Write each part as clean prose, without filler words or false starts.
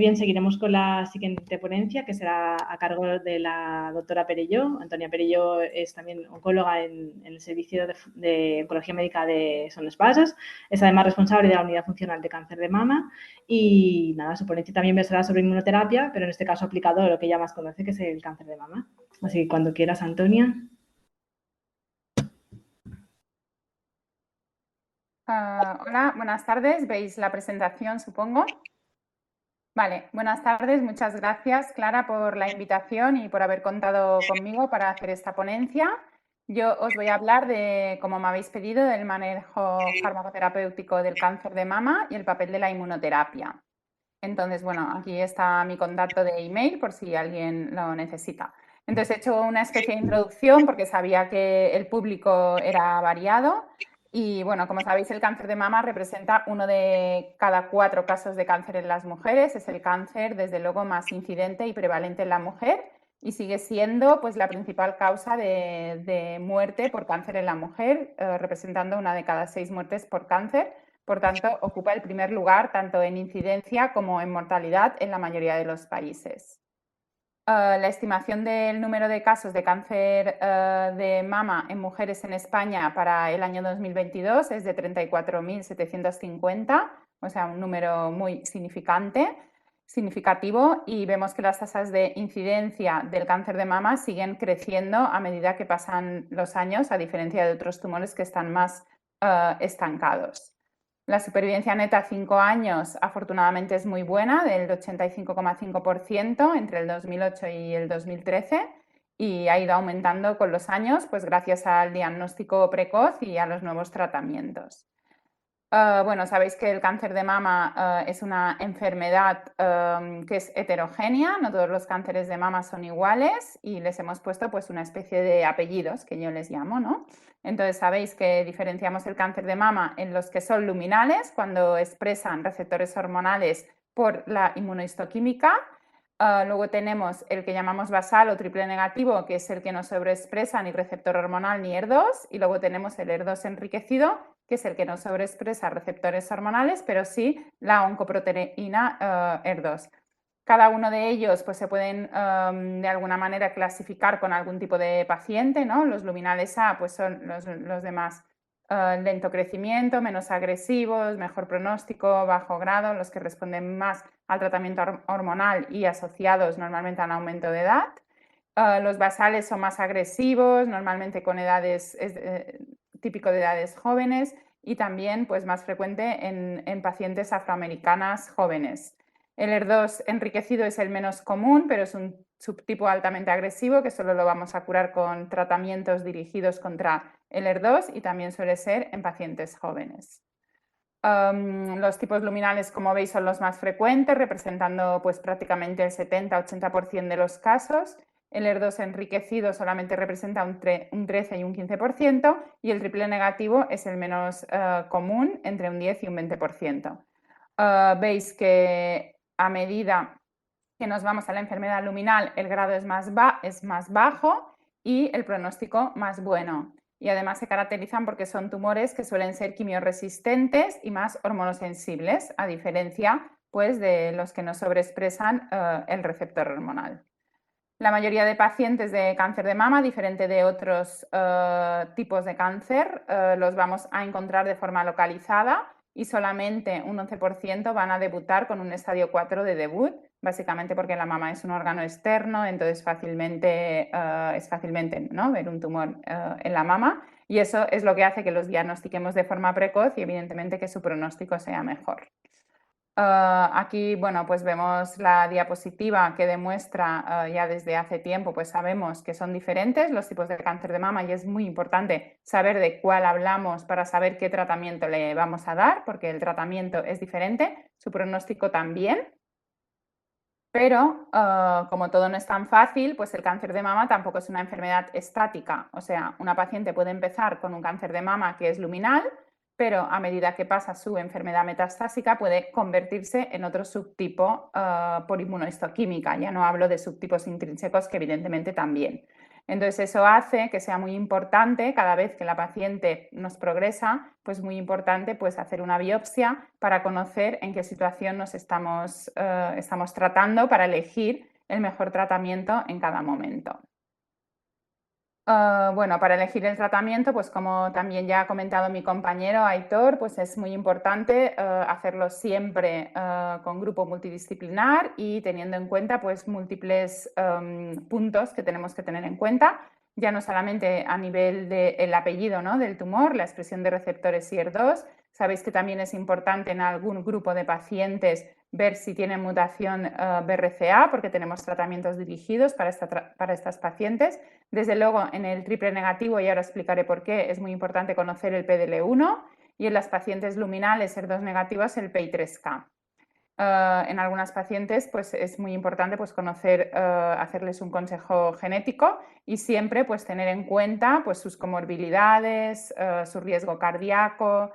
bien, seguiremos con la siguiente ponencia, que será a cargo de la doctora Perelló. Antonia Perelló es también oncóloga en el Servicio de Oncología Médica de Son Espases. Es además responsable de la Unidad Funcional de Cáncer de Mama. Y nada, su ponencia también versará sobre inmunoterapia, pero en este caso aplicado a lo que ella más conoce, que es el cáncer de mama. Así que cuando quieras, Antonia. Hola, buenas tardes. ¿Veis la presentación, supongo? Vale, buenas tardes. Muchas gracias, Clara, por la invitación y por haber contado conmigo para hacer esta ponencia. Yo os voy a hablar de, como me habéis pedido, del manejo farmacoterapéutico del cáncer de mama y el papel de la inmunoterapia. Entonces, bueno, aquí está mi contacto de email por si alguien lo necesita. Entonces, he hecho una especie de introducción porque sabía que el público era variado. Y bueno, como sabéis, el cáncer de mama representa 1 de cada 4 casos de cáncer en las mujeres. Es el cáncer, desde luego, más incidente y prevalente en la mujer y sigue siendo pues, la principal causa de muerte por cáncer en la mujer, representando 1 de cada 6 muertes por cáncer. Por tanto, ocupa el primer lugar tanto en incidencia como en mortalidad en la mayoría de los países. La estimación del número de casos de cáncer de mama en mujeres en España para el año 2022 es de 34.750, o sea, un número muy significativo, y vemos que las tasas de incidencia del cáncer de mama siguen creciendo a medida que pasan los años, a diferencia de otros tumores que están más estancados. La supervivencia neta a 5 años, afortunadamente, es muy buena, del 85,5% entre el 2008 y el 2013, y ha ido aumentando con los años, pues gracias al diagnóstico precoz y a los nuevos tratamientos. Bueno, sabéis que el cáncer de mama es una enfermedad que es heterogénea, no todos los cánceres de mama son iguales y les hemos puesto pues una especie de apellidos que yo les llamo, ¿no? Entonces sabéis que diferenciamos el cáncer de mama en los que son luminales, cuando expresan receptores hormonales por la inmunohistoquímica. Luego tenemos el que llamamos basal o triple negativo, que es el que no sobreexpresa ni receptor hormonal ni ER2, y luego tenemos el ER2 enriquecido, que es el que no sobreexpresa receptores hormonales, pero sí la oncoproteína ER2. Cada uno de ellos pues, se pueden de alguna manera clasificar con algún tipo de paciente, ¿no? Los luminales A pues, son los de más lento crecimiento, menos agresivos, mejor pronóstico, bajo grado, los que responden más al tratamiento hormonal y asociados normalmente a un aumento de edad. Los basales son más agresivos, normalmente con edades, típico de edades jóvenes, y también pues, más frecuente en pacientes afroamericanas jóvenes. El ER2 enriquecido es el menos común, pero es un subtipo altamente agresivo que solo lo vamos a curar con tratamientos dirigidos contra el ER2 y también suele ser en pacientes jóvenes. Los tipos luminales, como veis, son los más frecuentes, representando pues, prácticamente el 70-80% de los casos. El ER2 enriquecido solamente representa un 13 y un 15%, y el triple negativo es el menos común, entre un 10 y un 20%. Veis que a medida que nos vamos a la enfermedad luminal, el grado es más bajo y el pronóstico más bueno. Y además se caracterizan porque son tumores que suelen ser quimioresistentes y más hormonosensibles, a diferencia pues, de los que no sobreexpresan el receptor hormonal. La mayoría de pacientes de cáncer de mama, diferente de otros tipos de cáncer, los vamos a encontrar de forma localizada y solamente un 11% van a debutar con un estadio 4 de debut, básicamente porque la mama es un órgano externo, entonces es fácilmente ¿no? ver un tumor en la mama, y eso es lo que hace que los diagnostiquemos de forma precoz y evidentemente que su pronóstico sea mejor. Aquí, bueno, pues vemos la diapositiva que demuestra ya desde hace tiempo, pues sabemos que son diferentes los tipos de cáncer de mama y es muy importante saber de cuál hablamos para saber qué tratamiento le vamos a dar, porque el tratamiento es diferente, su pronóstico también. Pero como todo no es tan fácil, pues el cáncer de mama tampoco es una enfermedad estática. O sea, una paciente puede empezar con un cáncer de mama que es luminal, pero a medida que pasa su enfermedad metastásica puede convertirse en otro subtipo por inmunohistoquímica. Ya no hablo de subtipos intrínsecos, que evidentemente también. Entonces eso hace que sea muy importante cada vez que la paciente nos progresa, pues muy importante pues hacer una biopsia para conocer en qué situación nos estamos tratando para elegir el mejor tratamiento en cada momento. Bueno, para elegir el tratamiento, pues como también ya ha comentado mi compañero Aitor, pues es muy importante hacerlo siempre con grupo multidisciplinar y teniendo en cuenta pues múltiples puntos que tenemos que tener en cuenta, ya no solamente a nivel del apellido, ¿no?, del tumor, la expresión de receptores SIR2. Sabéis que también es importante en algún grupo de pacientes ver si tienen mutación BRCA, porque tenemos tratamientos dirigidos para estas pacientes. Desde luego, en el triple negativo, y ahora explicaré por qué, es muy importante conocer el PDL1 y en las pacientes luminales ER2 negativas el PI3K. En algunas pacientes pues, es muy importante pues, conocer, hacerles un consejo genético y siempre pues, tener en cuenta pues, sus comorbilidades, su riesgo cardíaco,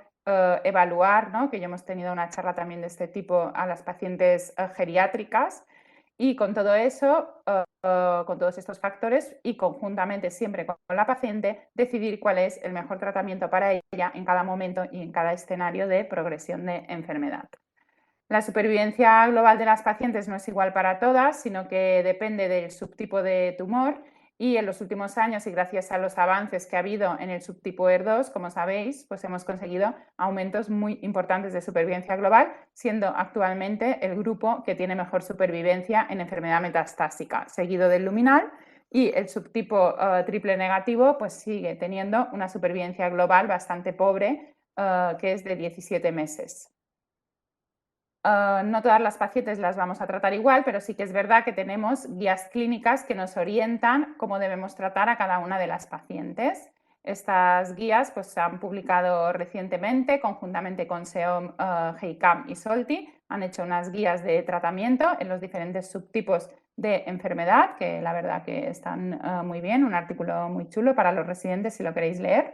evaluar, ¿no?, que ya hemos tenido una charla también de este tipo a las pacientes geriátricas, y con todo eso, con todos estos factores y conjuntamente siempre con la paciente, decidir cuál es el mejor tratamiento para ella en cada momento y en cada escenario de progresión de enfermedad. La supervivencia global de las pacientes no es igual para todas, sino que depende del subtipo de tumor, y en los últimos años, y gracias a los avances que ha habido en el subtipo ER2, como sabéis, pues hemos conseguido aumentos muy importantes de supervivencia global, siendo actualmente el grupo que tiene mejor supervivencia en enfermedad metastásica, seguido del luminal, y el subtipo triple negativo pues sigue teniendo una supervivencia global bastante pobre, que es de 17 meses. No todas las pacientes las vamos a tratar igual, pero sí que es verdad que tenemos guías clínicas que nos orientan cómo debemos tratar a cada una de las pacientes. Estas guías pues, se han publicado recientemente conjuntamente con SEOM, GEICAM y SOLTI. Han hecho unas guías de tratamiento en los diferentes subtipos de enfermedad, que la verdad que están muy bien, un artículo muy chulo para los residentes si lo queréis leer.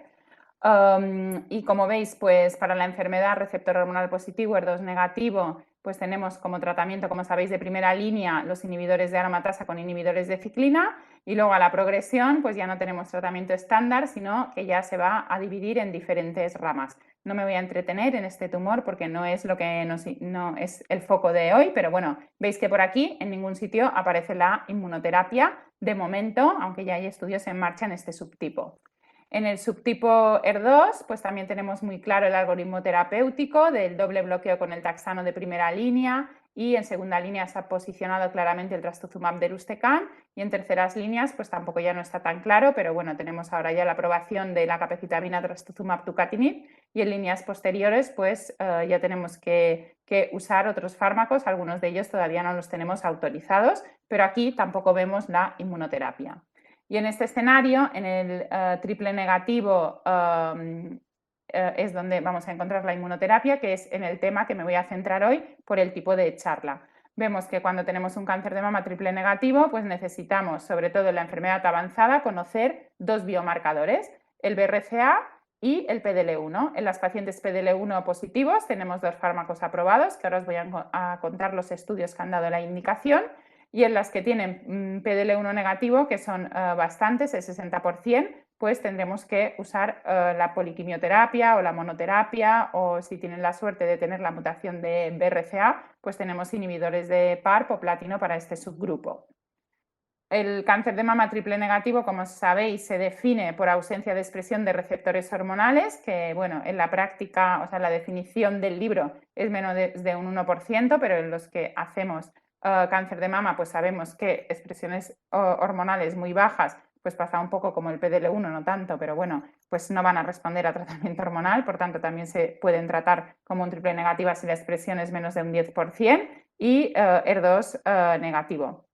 Y como veis, pues para la enfermedad receptor hormonal positivo, ER2 negativo, pues tenemos como tratamiento, como sabéis, de primera línea los inhibidores de aromatasa con inhibidores de ciclina, y luego a la progresión pues ya no tenemos tratamiento estándar, sino que ya se va a dividir en diferentes ramas. No me voy a entretener en este tumor porque no es lo que no es el foco de hoy, pero bueno, veis que por aquí en ningún sitio aparece la inmunoterapia de momento, aunque ya hay estudios en marcha en este subtipo. En el subtipo ER2, pues también tenemos muy claro el algoritmo terapéutico del doble bloqueo con el taxano de primera línea, y en segunda línea se ha posicionado claramente el trastuzumab deruxtecan, y en terceras líneas pues tampoco ya no está tan claro, pero bueno, tenemos ahora ya la aprobación de la capecitabina trastuzumab tucatinib, y en líneas posteriores pues ya tenemos que usar otros fármacos, algunos de ellos todavía no los tenemos autorizados, pero aquí tampoco vemos la inmunoterapia. Y en este escenario, en el triple negativo, es donde vamos a encontrar la inmunoterapia, que es en el tema que me voy a centrar hoy por el tipo de charla. Vemos que cuando tenemos un cáncer de mama triple negativo, pues necesitamos, sobre todo en la enfermedad avanzada, conocer dos biomarcadores, el BRCA y el PDL1. En las pacientes PDL1 positivos tenemos dos fármacos aprobados, que ahora os voy a contar los estudios que han dado la indicación, y en las que tienen PDL1 negativo, que son bastantes, el 60%, pues tendremos que usar la poliquimioterapia o la monoterapia, o si tienen la suerte de tener la mutación de BRCA, pues tenemos inhibidores de PARP o platino para este subgrupo. El cáncer de mama triple negativo, como sabéis, se define por ausencia de expresión de receptores hormonales, que bueno, en la práctica, o sea, la definición del libro es menos de un 1%, pero en los que hacemos cáncer de mama, pues sabemos que expresiones hormonales muy bajas, pues pasa un poco como el PDL1, no tanto, pero bueno, pues no van a responder a tratamiento hormonal, por tanto también se pueden tratar como un triple negativa si la expresión es menos de un 10%, y ER2 negativo.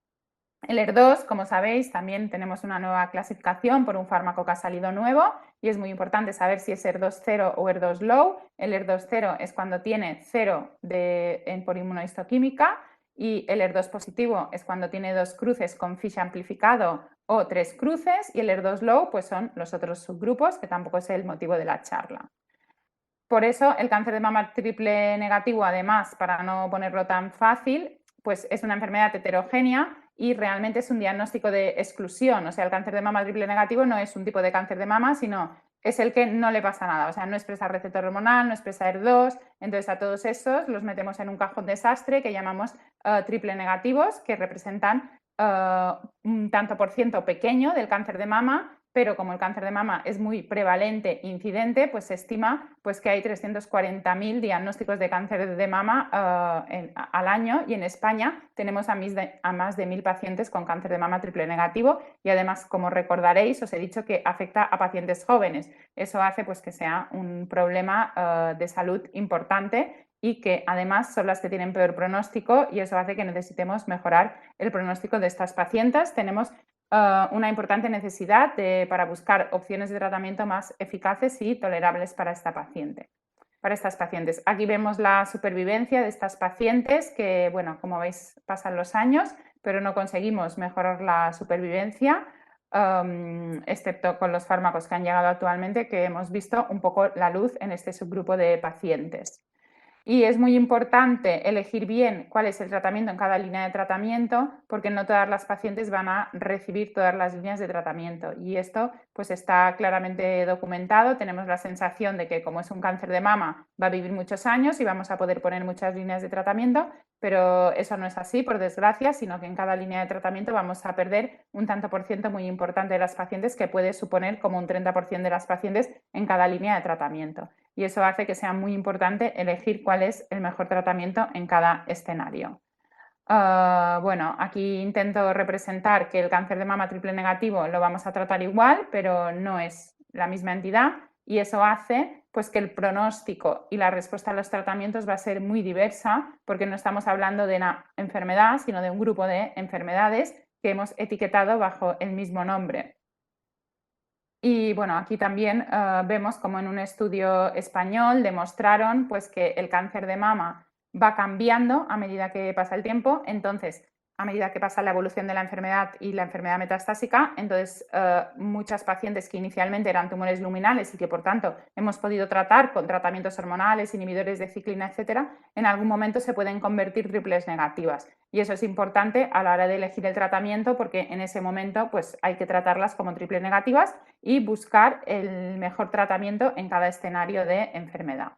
El ER2, como sabéis, también tenemos una nueva clasificación por un fármaco que ha salido nuevo, y es muy importante saber si es ER2 0 o ER2 low. El ER2 0 es cuando tiene 0 por inmunohistoquímica, y el ER2 positivo es cuando tiene 2 cruces con FISH amplificado o 3 cruces, y el ER2 low pues son los otros subgrupos, que tampoco es el motivo de la charla. Por eso el cáncer de mama triple negativo, además, para no ponerlo tan fácil, pues es una enfermedad heterogénea y realmente es un diagnóstico de exclusión. O sea, el cáncer de mama triple negativo no es un tipo de cáncer de mama, sino es el que no le pasa nada. O sea, no expresa receptor hormonal, no expresa ER2. Entonces, a todos estos los metemos en un cajón desastre que llamamos triple negativos, que representan un tanto por ciento pequeño del cáncer de mama, pero como el cáncer de mama es muy prevalente e incidente, pues se estima pues, que hay 340.000 diagnósticos de cáncer de mama al año, y en España tenemos a más de 1.000 pacientes con cáncer de mama triple negativo, y además, como recordaréis, os he dicho que afecta a pacientes jóvenes. Eso hace pues, que sea un problema de salud importante y que además son las que tienen peor pronóstico, y eso hace que necesitemos mejorar el pronóstico de estas pacientes. Tenemos una importante necesidad para buscar opciones de tratamiento más eficaces y tolerables para esta paciente. Para estas pacientes. Aquí vemos la supervivencia de estas pacientes que, bueno, como veis, pasan los años, pero no conseguimos mejorar la supervivencia, excepto con los fármacos que han llegado actualmente, que hemos visto un poco la luz en este subgrupo de pacientes. Y es muy importante elegir bien cuál es el tratamiento en cada línea de tratamiento, porque no todas las pacientes van a recibir todas las líneas de tratamiento. Y esto pues está claramente documentado. Tenemos la sensación de que como es un cáncer de mama va a vivir muchos años y vamos a poder poner muchas líneas de tratamiento, pero eso no es así, por desgracia, sino que en cada línea de tratamiento vamos a perder un tanto por ciento muy importante de las pacientes, que puede suponer como un 30% de las pacientes en cada línea de tratamiento. Y eso hace que sea muy importante elegir cuál es el mejor tratamiento en cada escenario. Bueno, aquí intento representar que el cáncer de mama triple negativo lo vamos a tratar igual, pero no es la misma entidad, y eso hace pues, que el pronóstico y la respuesta a los tratamientos va a ser muy diversa, porque no estamos hablando de una enfermedad, sino de un grupo de enfermedades que hemos etiquetado bajo el mismo nombre. Y bueno, aquí también vemos como en un estudio español demostraron pues, que el cáncer de mama va cambiando a medida que pasa el tiempo. Entonces, a medida que pasa la evolución de la enfermedad y la enfermedad metastásica, entonces muchas pacientes que inicialmente eran tumores luminales y que por tanto hemos podido tratar con tratamientos hormonales, inhibidores de ciclina, etcétera, en algún momento se pueden convertir triples negativas. Y eso es importante a la hora de elegir el tratamiento, porque en ese momento pues, hay que tratarlas como triple negativas y buscar el mejor tratamiento en cada escenario de enfermedad.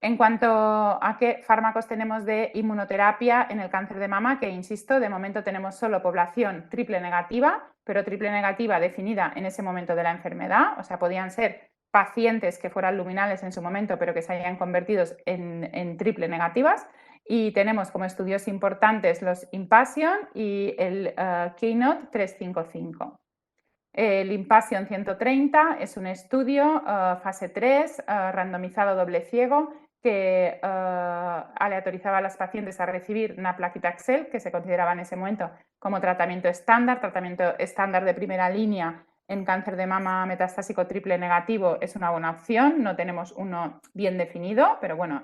En cuanto a qué fármacos tenemos de inmunoterapia en el cáncer de mama, que insisto, de momento tenemos solo población triple negativa, pero triple negativa definida en ese momento de la enfermedad, o sea, podían ser pacientes que fueran luminales en su momento, pero que se hayan convertido en triple negativas. Y tenemos como estudios importantes los Impassion y el Keynote 355. El Impassion 130 es un estudio fase 3, randomizado doble ciego, que aleatorizaba a las pacientes a recibir nab-paclitaxel, que se consideraba en ese momento como tratamiento estándar de primera línea en cáncer de mama metastásico triple negativo. Es una buena opción, no tenemos uno bien definido, pero bueno,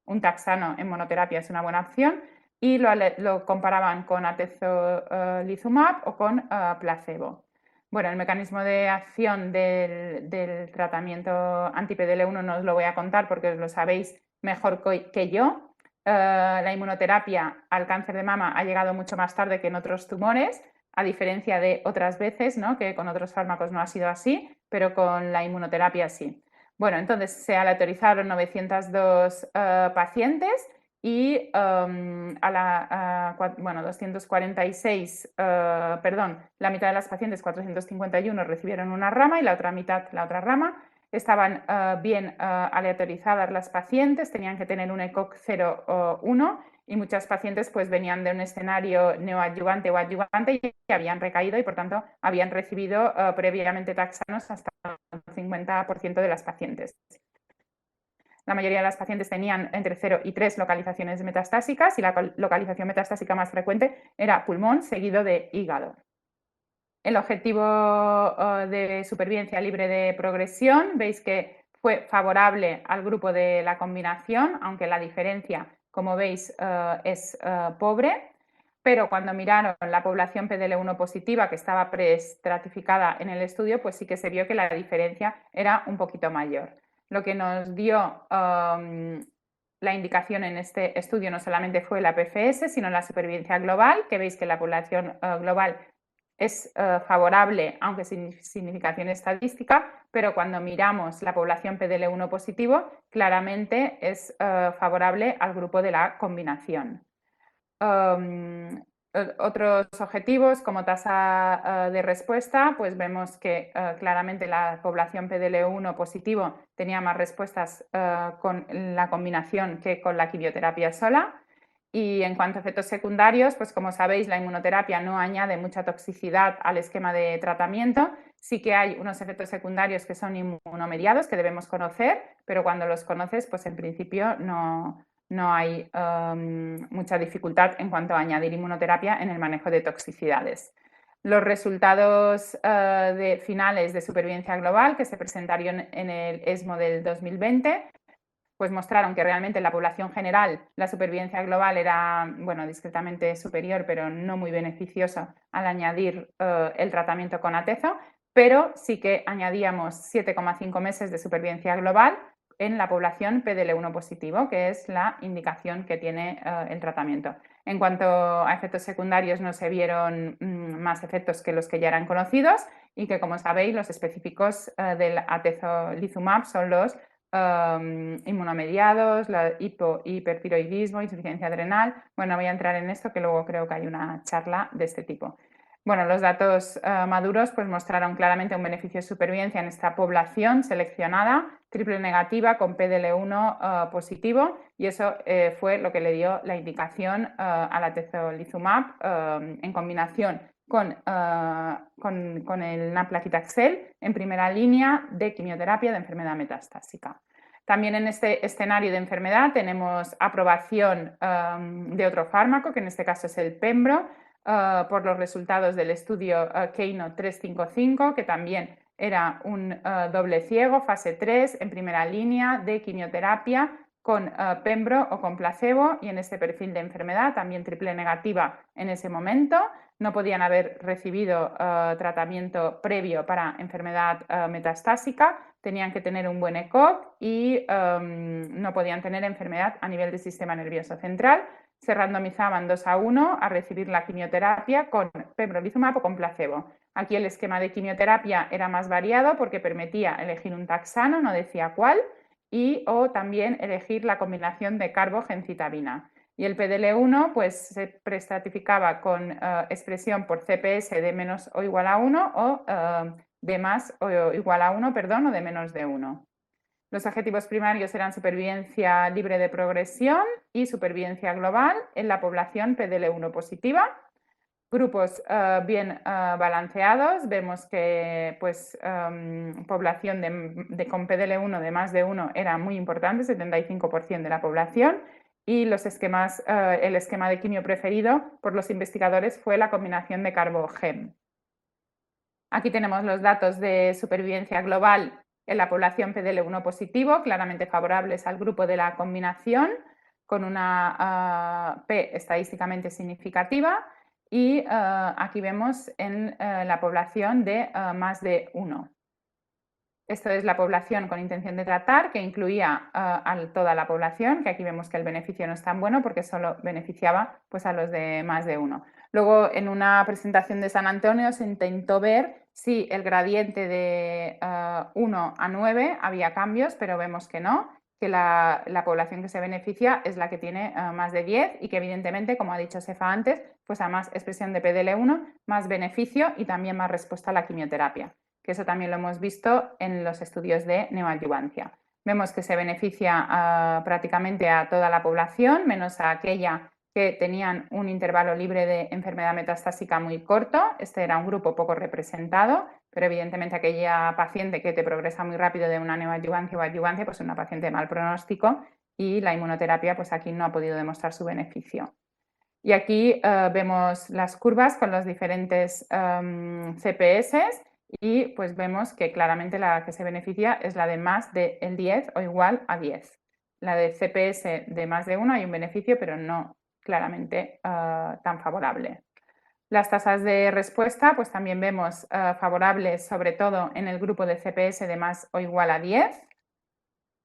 un taxano en monoterapia es una buena opción, y lo comparaban con atezolizumab o con placebo. Bueno, el mecanismo de acción del tratamiento anti-PDL1 no os lo voy a contar porque os lo sabéis mejor que yo. La inmunoterapia al cáncer de mama ha llegado mucho más tarde que en otros tumores, a diferencia de otras veces, ¿no? Que con otros fármacos no ha sido así, pero con la inmunoterapia sí. Bueno, entonces se aleatorizaron 902 pacientes y 246, perdón, la mitad de las pacientes, 451, recibieron una rama y la otra mitad, la otra rama. Estaban bien aleatorizadas las pacientes, tenían que tener un ECOG 0,1, y muchas pacientes pues venían de un escenario neoadyuvante o adyuvante y habían recaído y por tanto habían recibido previamente taxanos hasta el 50% de las pacientes. La mayoría de las pacientes tenían entre 0 y 3 localizaciones metastásicas, y la localización metastásica más frecuente era pulmón, seguido de hígado. El objetivo de supervivencia libre de progresión, veis que fue favorable al grupo de la combinación, aunque la diferencia, como veis, es pobre. Pero cuando miraron la población PDL1 positiva, que estaba preestratificada en el estudio, pues sí que se vio que la diferencia era un poquito mayor. Lo que nos dio la indicación en este estudio no solamente fue la PFS, sino la supervivencia global, que veis que la población global es favorable, aunque sin significación estadística, pero cuando miramos la población PDL1 positivo, claramente es favorable al grupo de la combinación. Otros objetivos como tasa de respuesta, pues vemos que claramente la población PDL1 positivo tenía más respuestas con la combinación que con la quimioterapia sola. Y en cuanto a efectos secundarios, pues como sabéis, la inmunoterapia no añade mucha toxicidad al esquema de tratamiento. Sí que hay unos efectos secundarios que son inmunomediados, que debemos conocer, pero cuando los conoces, pues en principio no hay mucha dificultad en cuanto a añadir inmunoterapia en el manejo de toxicidades. Los resultados finales de supervivencia global que se presentaron en el ESMO del 2020 pues mostraron que realmente en la población general la supervivencia global era, bueno, discretamente superior, pero no muy beneficiosa al añadir el tratamiento con atezo, pero sí que añadíamos 7,5 meses de supervivencia global en la población PDL1 positivo, que es la indicación que tiene el tratamiento. En cuanto a efectos secundarios, no se vieron más efectos que los que ya eran conocidos y que, como sabéis, los específicos del atezolizumab son los inmunomediados, la hipertiroidismo, insuficiencia adrenal. Bueno, voy a entrar en esto, que luego creo que hay una charla de este tipo. Bueno, los datos maduros pues mostraron claramente un beneficio de supervivencia en esta población seleccionada, triple negativa con PDL1 positivo, y eso fue lo que le dio la indicación al atezolizumab en combinación con el nab-paclitaxel en primera línea de quimioterapia de enfermedad metastásica. También en este escenario de enfermedad tenemos aprobación de otro fármaco, que en este caso es el Pembro, por los resultados del estudio Keynote 355, que también era un doble ciego, fase 3, en primera línea de quimioterapia con Pembro o con placebo, y en este perfil de enfermedad también triple negativa en ese momento. No podían haber recibido tratamiento previo para enfermedad metastásica, tenían que tener un buen ECOG y no podían tener enfermedad a nivel del sistema nervioso central. Se randomizaban 2:1 a recibir la quimioterapia con pembrolizumab o con placebo. Aquí el esquema de quimioterapia era más variado porque permitía elegir un taxano, no decía cuál, o también elegir la combinación de carbogencitabina. Y el PDL1 pues, se preestratificaba con expresión por CPS de menos o igual a 1 o de más o igual a 1, perdón, o de menos de 1. Los objetivos primarios eran supervivencia libre de progresión y supervivencia global en la población PDL1 positiva. Grupos bien balanceados, vemos que pues, población con PDL1 de más de 1 era muy importante, 75% de la población, y los esquemas, el esquema de quimio preferido por los investigadores fue la combinación de carbo-gem. Aquí tenemos los datos de supervivencia global en la población PDL1 positivo, claramente favorables al grupo de la combinación, con una P estadísticamente significativa, y aquí vemos en la población de más de 1. Esto es la población con intención de tratar, que incluía a toda la población, que aquí vemos que el beneficio no es tan bueno porque solo beneficiaba pues, a los de más de 1. Luego, en una presentación de San Antonio se intentó ver si el gradiente de 1 a 9 había cambios, pero vemos que no, que la población que se beneficia es la que tiene más de 10 y que evidentemente, como ha dicho Sefa antes, pues a más expresión de PDL1, más beneficio y también más respuesta a la quimioterapia, que eso también lo hemos visto en los estudios de neoadyuvancia. Vemos que se beneficia prácticamente a toda la población, menos a aquella que tenían un intervalo libre de enfermedad metastásica muy corto. Este era un grupo poco representado, pero evidentemente aquella paciente que te progresa muy rápido de una neoadyuvancia o adyuvancia, pues es una paciente de mal pronóstico, y la inmunoterapia pues aquí no ha podido demostrar su beneficio. Y aquí vemos las curvas con los diferentes CPS, y pues vemos que claramente la que se beneficia es la de más de 10 o igual a 10. La de CPS de más de 1 hay un beneficio, pero no claramente tan favorable. Las tasas de respuesta pues también vemos favorables, sobre todo en el grupo de CPS de más o igual a 10.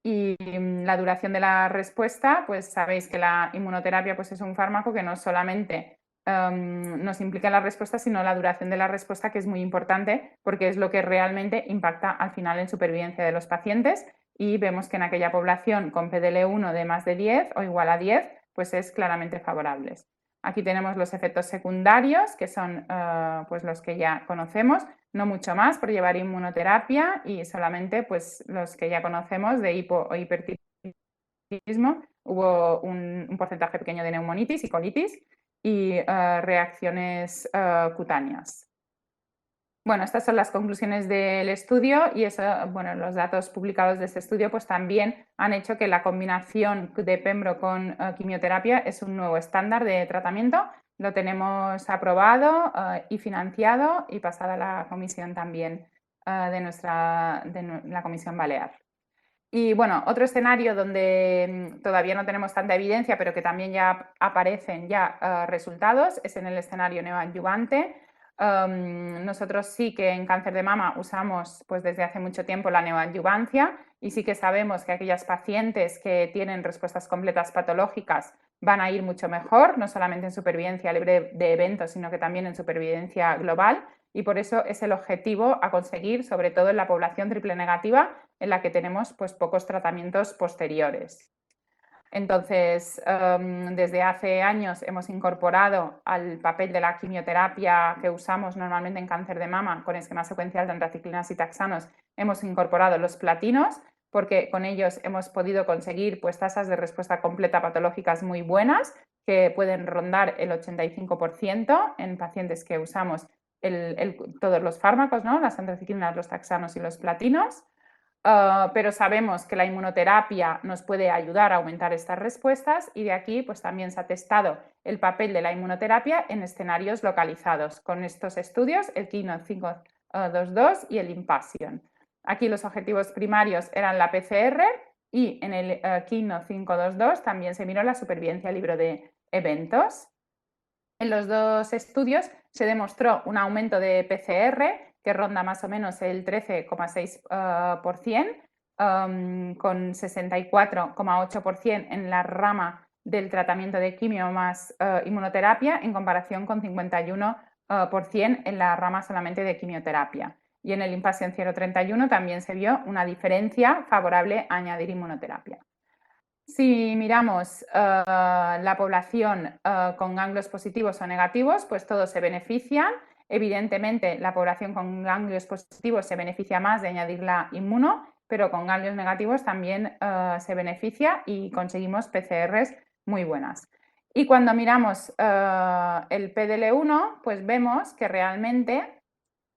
Y la duración de la respuesta, pues sabéis que la inmunoterapia pues, es un fármaco que no solamente nos implica en la respuesta, sino la duración de la respuesta, que es muy importante porque es lo que realmente impacta al final en supervivencia de los pacientes, y vemos que en aquella población con PDL1 de más de 10 o igual a 10, pues es claramente favorable. Aquí tenemos los efectos secundarios, que son pues los que ya conocemos, no mucho más por llevar inmunoterapia, y solamente pues los que ya conocemos de hipo o hipertiroidismo. Hubo un porcentaje pequeño de neumonitis y colitis y reacciones cutáneas. Bueno, estas son las conclusiones del estudio, y eso, bueno, los datos publicados de este estudio pues también han hecho que la combinación de Pembro con quimioterapia es un nuevo estándar de tratamiento. Lo tenemos aprobado y financiado y pasada la comisión también de la Comisión Balear. Y bueno, otro escenario donde todavía no tenemos tanta evidencia, pero que también ya aparecen resultados, es en el escenario neoadyuvante. Nosotros sí que en cáncer de mama usamos pues desde hace mucho tiempo la neoadyuvancia, y sí que sabemos que aquellas pacientes que tienen respuestas completas patológicas van a ir mucho mejor, no solamente en supervivencia libre de eventos, sino que también en supervivencia global, y por eso es el objetivo a conseguir, sobre todo en la población triple negativa, en la que tenemos pues pocos tratamientos posteriores. Entonces, desde hace años hemos incorporado al papel de la quimioterapia que usamos normalmente en cáncer de mama con esquema secuencial de antraciclinas y taxanos, hemos incorporado los platinos, porque con ellos hemos podido conseguir pues, tasas de respuesta completa patológicas muy buenas, que pueden rondar el 85% en pacientes que usamos todos los fármacos, ¿no? Las antraciclinas, los taxanos y los platinos. Pero sabemos que la inmunoterapia nos puede ayudar a aumentar estas respuestas, y de aquí pues también se ha testado el papel de la inmunoterapia en escenarios localizados con estos estudios, el KEYNOTE 522 y el IMPASSION. Aquí los objetivos primarios eran la PCR, y en el KEYNOTE 522 también se miró la supervivencia libre de eventos. En los dos estudios se demostró un aumento de PCR que ronda más o menos el 13,6%, con 64,8% en la rama del tratamiento de quimio más inmunoterapia, en comparación con 51% en la rama solamente de quimioterapia. Y en el IMPASSION 031 también se vio una diferencia favorable a añadir inmunoterapia. Si miramos la población con ganglios positivos o negativos, pues todos se benefician. Evidentemente, la población con ganglios positivos se beneficia más de añadir la inmuno, pero con ganglios negativos también se beneficia, y conseguimos PCRs muy buenas. Y cuando miramos el PDL1, pues vemos que realmente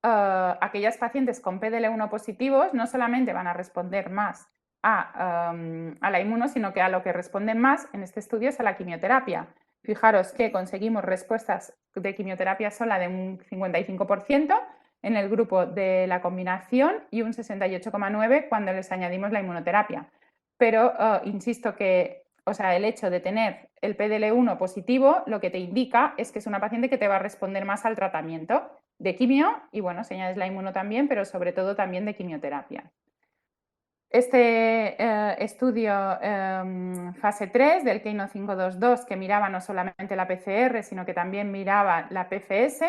aquellas pacientes con PDL1 positivos no solamente van a responder más a la inmuno, sino que a lo que responden más en este estudio es a la quimioterapia. Fijaros que conseguimos respuestas de quimioterapia sola de un 55% en el grupo de la combinación y un 68,9% cuando les añadimos la inmunoterapia. Pero insisto que, o sea, el hecho de tener el PDL1 positivo lo que te indica es que es una paciente que te va a responder más al tratamiento de quimio, y bueno, si añades la inmuno también, pero sobre todo también de quimioterapia. Este estudio fase 3 del KEYNOTE 522, que miraba no solamente la PCR, sino que también miraba la PFS,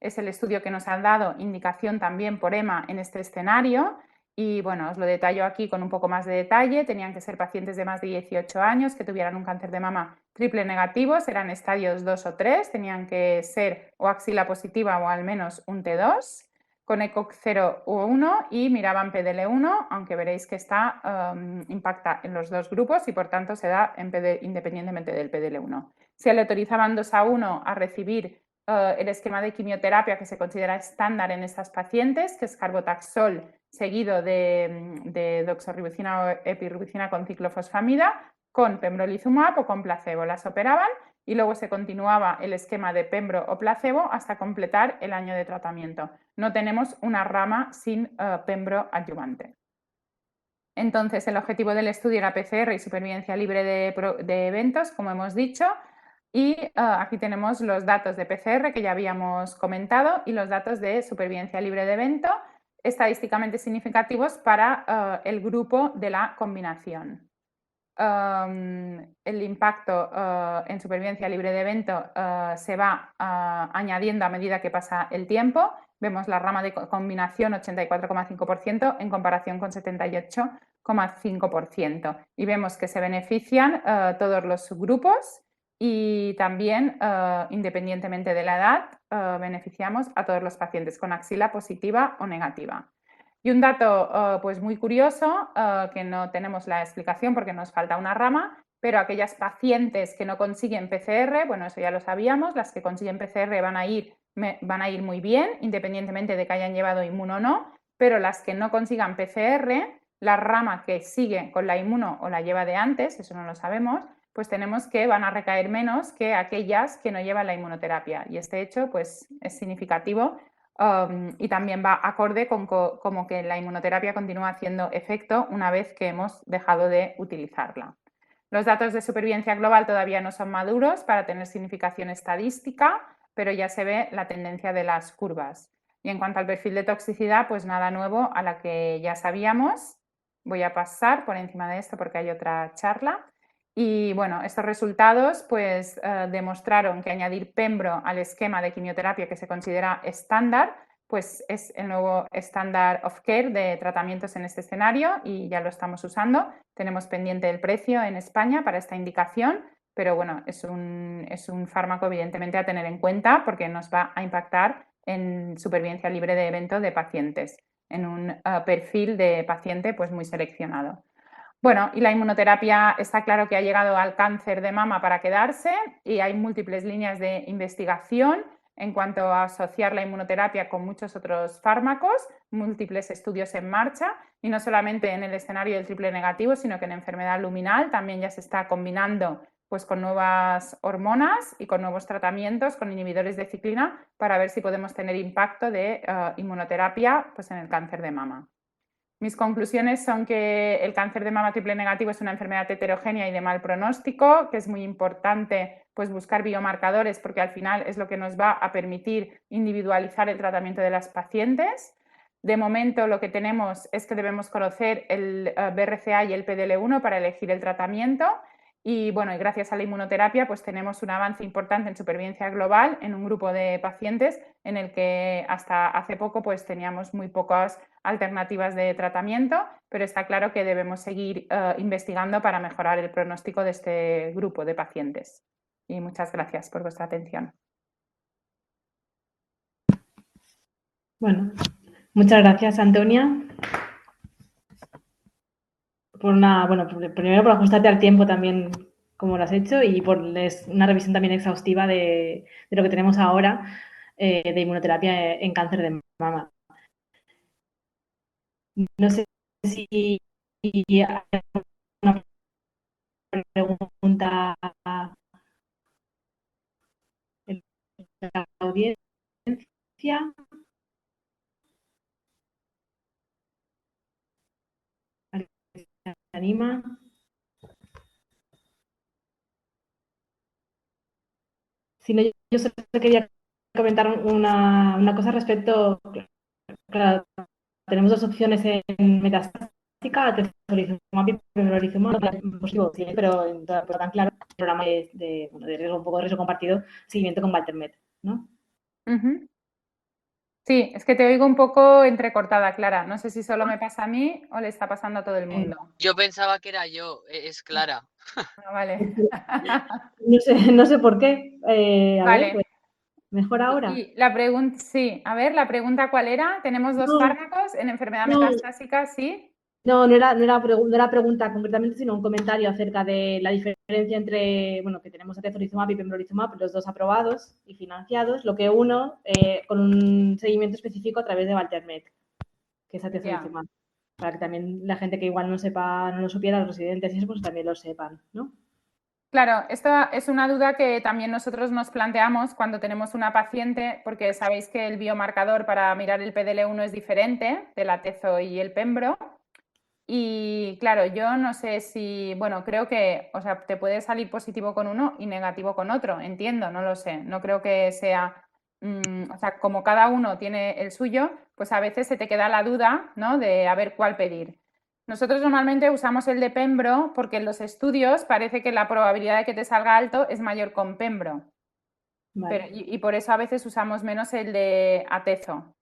es el estudio que nos han dado indicación también por EMA en este escenario. Y bueno, os lo detallo aquí con un poco más de detalle. Tenían que ser pacientes de más de 18 años que tuvieran un cáncer de mama triple negativo, eran estadios 2 o 3, tenían que ser o axila positiva o al menos un T2, con ECOG 0 u 1, y miraban PDL1, aunque veréis que impacta en los dos grupos y por tanto se da independientemente del PDL1. Se autorizaban 2 a 1 a recibir el esquema de quimioterapia que se considera estándar en estas pacientes, que es carbotaxol seguido de doxorubicina o epirubicina con ciclofosfamida, con pembrolizumab o con placebo. Las operaban y luego se continuaba el esquema de pembro o placebo hasta completar el año de tratamiento. No tenemos una rama sin pembro adyuvante. Entonces, el objetivo del estudio era PCR y supervivencia libre de eventos, como hemos dicho, y aquí tenemos los datos de PCR que ya habíamos comentado y los datos de supervivencia libre de evento. estadísticamente significativos para el grupo de la combinación. El impacto en supervivencia libre de evento se va añadiendo a medida que pasa el tiempo. Vemos la rama de combinación 84,5% en comparación con 78,5%. Y vemos que se benefician todos los subgrupos y también, independientemente de la edad, beneficiamos a todos los pacientes con axila positiva o negativa. Y un dato pues muy curioso, que no tenemos la explicación porque nos falta una rama, pero aquellas pacientes que no consiguen PCR, bueno, eso ya lo sabíamos, las que consiguen PCR van a ir muy bien, independientemente de que hayan llevado inmuno o no, pero las que no consigan PCR, la rama que sigue con la inmuno o la lleva de antes, eso no lo sabemos, pues tenemos que van a recaer menos que aquellas que no llevan la inmunoterapia. Y este hecho pues es significativo. Y también va acorde con como que la inmunoterapia continúa haciendo efecto una vez que hemos dejado de utilizarla. Los datos de supervivencia global todavía no son maduros para tener significación estadística, pero ya se ve la tendencia de las curvas. Y en cuanto al perfil de toxicidad, pues nada nuevo a la que ya sabíamos. Voy a pasar por encima de esto porque hay otra charla. Y bueno, estos resultados pues demostraron que añadir pembro al esquema de quimioterapia que se considera estándar, pues es el nuevo estándar of care de tratamientos en este escenario y ya lo estamos usando. Tenemos pendiente el precio en España para esta indicación, pero bueno, es un fármaco evidentemente a tener en cuenta porque nos va a impactar en supervivencia libre de evento de pacientes, en un perfil de paciente pues muy seleccionado. Bueno, y la inmunoterapia está claro que ha llegado al cáncer de mama para quedarse y hay múltiples líneas de investigación en cuanto a asociar la inmunoterapia con muchos otros fármacos, múltiples estudios en marcha y no solamente en el escenario del triple negativo, sino que en enfermedad luminal también ya se está combinando pues, con nuevas hormonas y con nuevos tratamientos, con inhibidores de ciclina, para ver si podemos tener impacto de inmunoterapia pues, en el cáncer de mama. Mis conclusiones son que el cáncer de mama triple negativo es una enfermedad heterogénea y de mal pronóstico, que es muy importante pues, buscar biomarcadores porque al final es lo que nos va a permitir individualizar el tratamiento de las pacientes. De momento lo que tenemos es que debemos conocer el BRCA y el PDL1 para elegir el tratamiento y bueno, y gracias a la inmunoterapia pues tenemos un avance importante en supervivencia global en un grupo de pacientes en el que hasta hace poco pues teníamos muy pocas alternativas de tratamiento, pero está claro que debemos seguir investigando para mejorar el pronóstico de este grupo de pacientes. Y muchas gracias por vuestra atención. Bueno, muchas gracias, Antonia. Primero por ajustarte al tiempo también como lo has hecho y por una revisión también exhaustiva de lo que tenemos ahora de inmunoterapia en cáncer de mama. No sé si hay una pregunta en la audiencia. ¿Se anima? Si no, yo solo quería comentar una cosa respecto. Claro, tenemos dos opciones en metastásica, atezolizumab y pembrolizumab, positivo, sí, pero tan claro, el programa de riesgo, un poco de riesgo compartido, seguimiento con Valtermet, ¿no? Sí, es que te oigo un poco entrecortada, Clara. No sé si solo me pasa a mí o le está pasando a todo el mundo. Yo pensaba que era yo, es Clara. Vale. No sé por qué. A Vale. ver, pues, ¿mejor ahora? Y la pregunta, sí. A ver, la pregunta ¿cuál era? ¿Tenemos dos fármacos en enfermedad metastásica? Sí. No era pregunta concretamente, sino un comentario acerca de la diferencia entre, bueno, que tenemos atezolizumab y pembrolizumab, los dos aprobados y financiados, lo que uno con un seguimiento específico a través de Valtermet, que es atezolizumab, para que también la gente que igual no sepa, no lo supiera, los residentes y eso, pues también lo sepan, ¿no? Claro, esta es una duda que también nosotros nos planteamos cuando tenemos una paciente, porque sabéis que el biomarcador para mirar el PDL1 es diferente del atezo y el pembro. Y claro, yo no sé si, bueno, creo que, o sea, te puede salir positivo con uno y negativo con otro, entiendo, no lo sé. No creo que sea o sea, como cada uno tiene el suyo, pues a veces se te queda la duda, ¿no? De a ver cuál pedir. Nosotros normalmente usamos el de Pembro porque en los estudios parece que la probabilidad de que te salga alto es mayor con Pembro. Vale. Y por eso a veces usamos menos el de Atezo.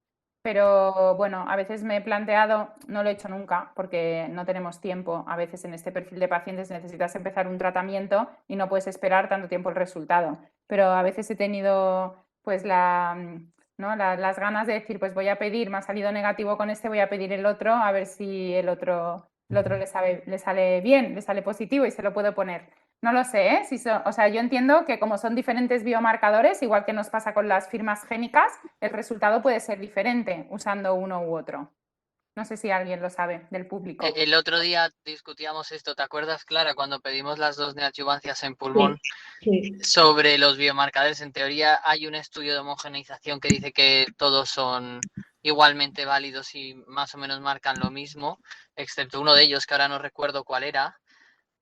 Pero bueno, a veces me he planteado, no lo he hecho nunca porque no tenemos tiempo. A veces en este perfil de pacientes necesitas empezar un tratamiento y no puedes esperar tanto tiempo el resultado. Pero a veces he tenido pues ¿no? las ganas de decir, pues voy a pedir, me ha salido negativo con este, voy a pedir el otro, a ver si el otro le sale bien, le sale positivo y se lo puedo poner. No lo sé, ¿eh? O sea, yo entiendo que como son diferentes biomarcadores, igual que nos pasa con las firmas génicas, el resultado puede ser diferente usando uno u otro. No sé si alguien lo sabe del público. El otro día discutíamos esto, ¿te acuerdas, Clara, cuando pedimos las 2 neoadjuvancias en pulmón? Sí. Sobre los biomarcadores? En teoría hay un estudio de homogeneización que dice que todos son igualmente válidos y más o menos marcan lo mismo, excepto uno de ellos que ahora no recuerdo cuál era,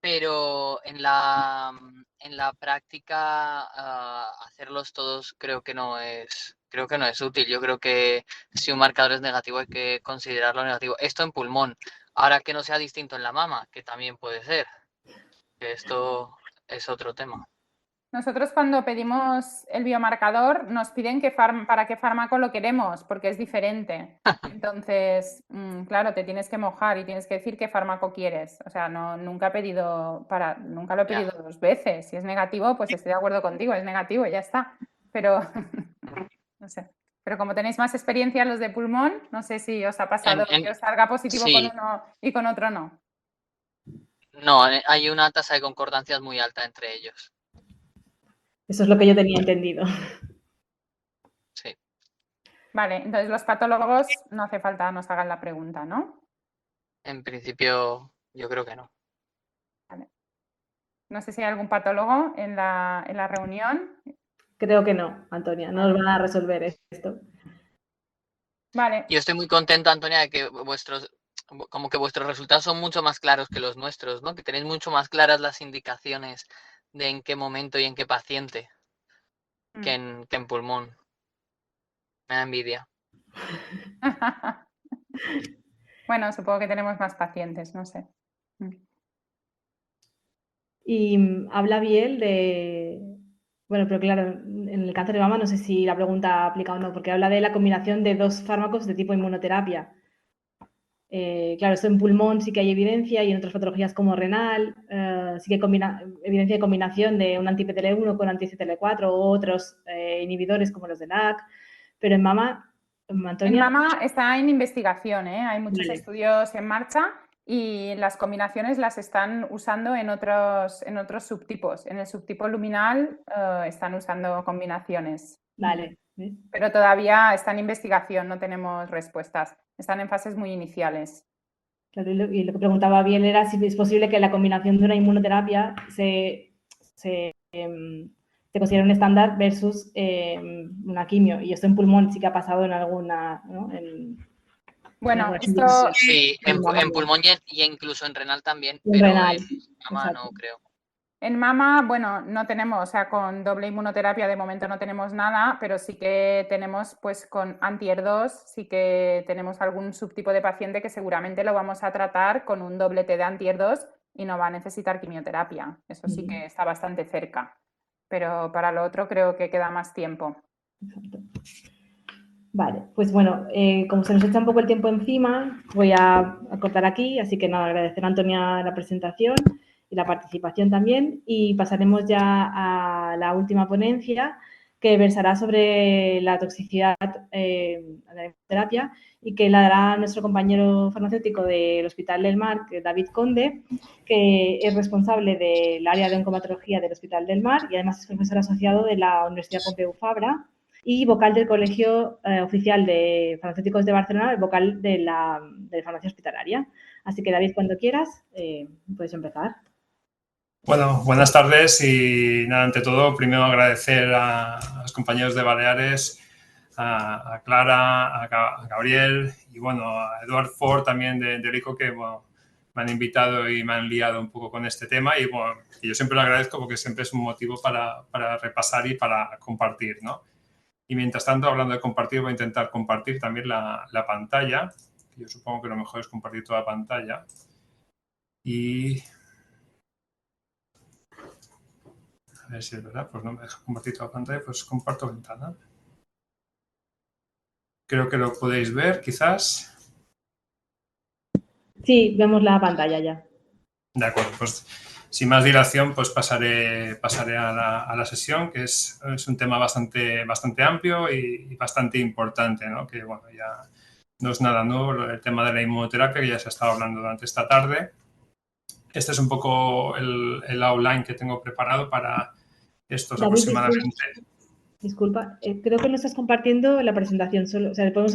pero en la práctica hacerlos todos creo que no es útil. Yo creo que si un marcador es negativo hay que considerarlo negativo. Esto en pulmón. Ahora que no sea distinto en la mama, que también puede ser, que esto es otro tema. Nosotros cuando pedimos el biomarcador nos piden para qué fármaco lo queremos, porque es diferente. Entonces, claro, te tienes que mojar y tienes que decir qué fármaco quieres. O sea, nunca lo he pedido 2 veces. Si es negativo, pues estoy de acuerdo contigo, es negativo y ya está. Pero, no sé. Pero como tenéis más experiencia los de pulmón, no sé si os ha pasado que os salga positivo sí. con uno y con otro no. No, hay una tasa de concordancias muy alta entre ellos. Eso es lo que yo tenía entendido. Sí. Vale, entonces los patólogos no hace falta nos hagan la pregunta, ¿no? En principio, yo creo que no. Vale. No sé si hay algún patólogo en la reunión. Creo que no, Antonia, no nos van a resolver esto. Vale. Yo estoy muy contento, Antonia, de que vuestros resultados son mucho más claros que los nuestros, ¿no? Que tenéis mucho más claras las indicaciones de en qué momento y en qué paciente que en pulmón. Me da envidia. Bueno, supongo que tenemos más pacientes, no sé. Y habla Biel de... Bueno, pero claro, en el cáncer de mama no sé si la pregunta aplica o no, porque habla de la combinación de 2 fármacos de tipo inmunoterapia. Claro, esto en pulmón sí que hay evidencia y en otras patologías como renal sí que hay evidencia de combinación de un anti-PTL1 con anti-CTL4 o otros inhibidores como los de NAC, pero en mama, Antonia... En mama está en investigación, ¿eh? Hay muchos Vale. estudios en marcha y las combinaciones las están usando en otros subtipos. En el subtipo luminal están usando combinaciones. Vale. Pero todavía está en investigación, no tenemos respuestas. Están en fases muy iniciales. Claro, y lo que preguntaba Biel era si es posible que la combinación de una inmunoterapia se considere un estándar versus una quimio. Y esto en pulmón sí que ha pasado en alguna... ¿no? Bueno, esto... Sí, en pulmón y incluso en renal también, En pero renal, en mama exacto. no creo. En mama, bueno, no tenemos, o sea, con doble inmunoterapia de momento no tenemos nada, pero sí que tenemos, pues con anti-ER2, sí que tenemos algún subtipo de paciente que seguramente lo vamos a tratar con un doblete de anti-ER2 y no va a necesitar quimioterapia. Eso sí que está bastante cerca, pero para lo otro creo que queda más tiempo. Exacto. Vale, pues bueno, como se nos echa un poco el tiempo encima, voy a cortar aquí, así que nada, agradecer a Antonia la presentación y la participación también y pasaremos ya a la última ponencia que versará sobre la toxicidad de la terapia y que la dará nuestro compañero farmacéutico del Hospital del Mar, que es David Conde, que es responsable del área de oncomatología del Hospital del Mar y además es profesor asociado de la Universidad Pompeu Fabra y vocal del Colegio Oficial de Farmacéuticos de Barcelona, el vocal de farmacia hospitalaria. Así que, David, cuando quieras, puedes empezar. Bueno, buenas tardes y nada, ante todo, primero agradecer a los compañeros de Baleares, a Clara, a Gabriel y bueno, a Eduard Ford también de Rico que bueno, me han invitado y me han liado un poco con este tema y bueno, yo siempre lo agradezco porque siempre es un motivo para repasar y para compartir, ¿no? Y mientras tanto, hablando de compartir, voy a intentar compartir también la pantalla. Yo supongo que lo mejor es compartir toda la pantalla. Y a ver si es verdad, pues no me deja compartir toda la pantalla, pues comparto ventana. Creo que lo podéis ver, quizás. Sí, vemos la pantalla ya. De acuerdo, pues sin más dilación, pues pasaré a la sesión, que es un tema bastante amplio y bastante importante, ¿no? Que, bueno, ya no es nada nuevo, el tema de la inmunoterapia, que ya se ha estado hablando durante esta tarde. Este es un poco el outline que tengo preparado para estos David, aproximadamente. Disculpa, creo que no estás compartiendo la presentación, solo, o sea, podemos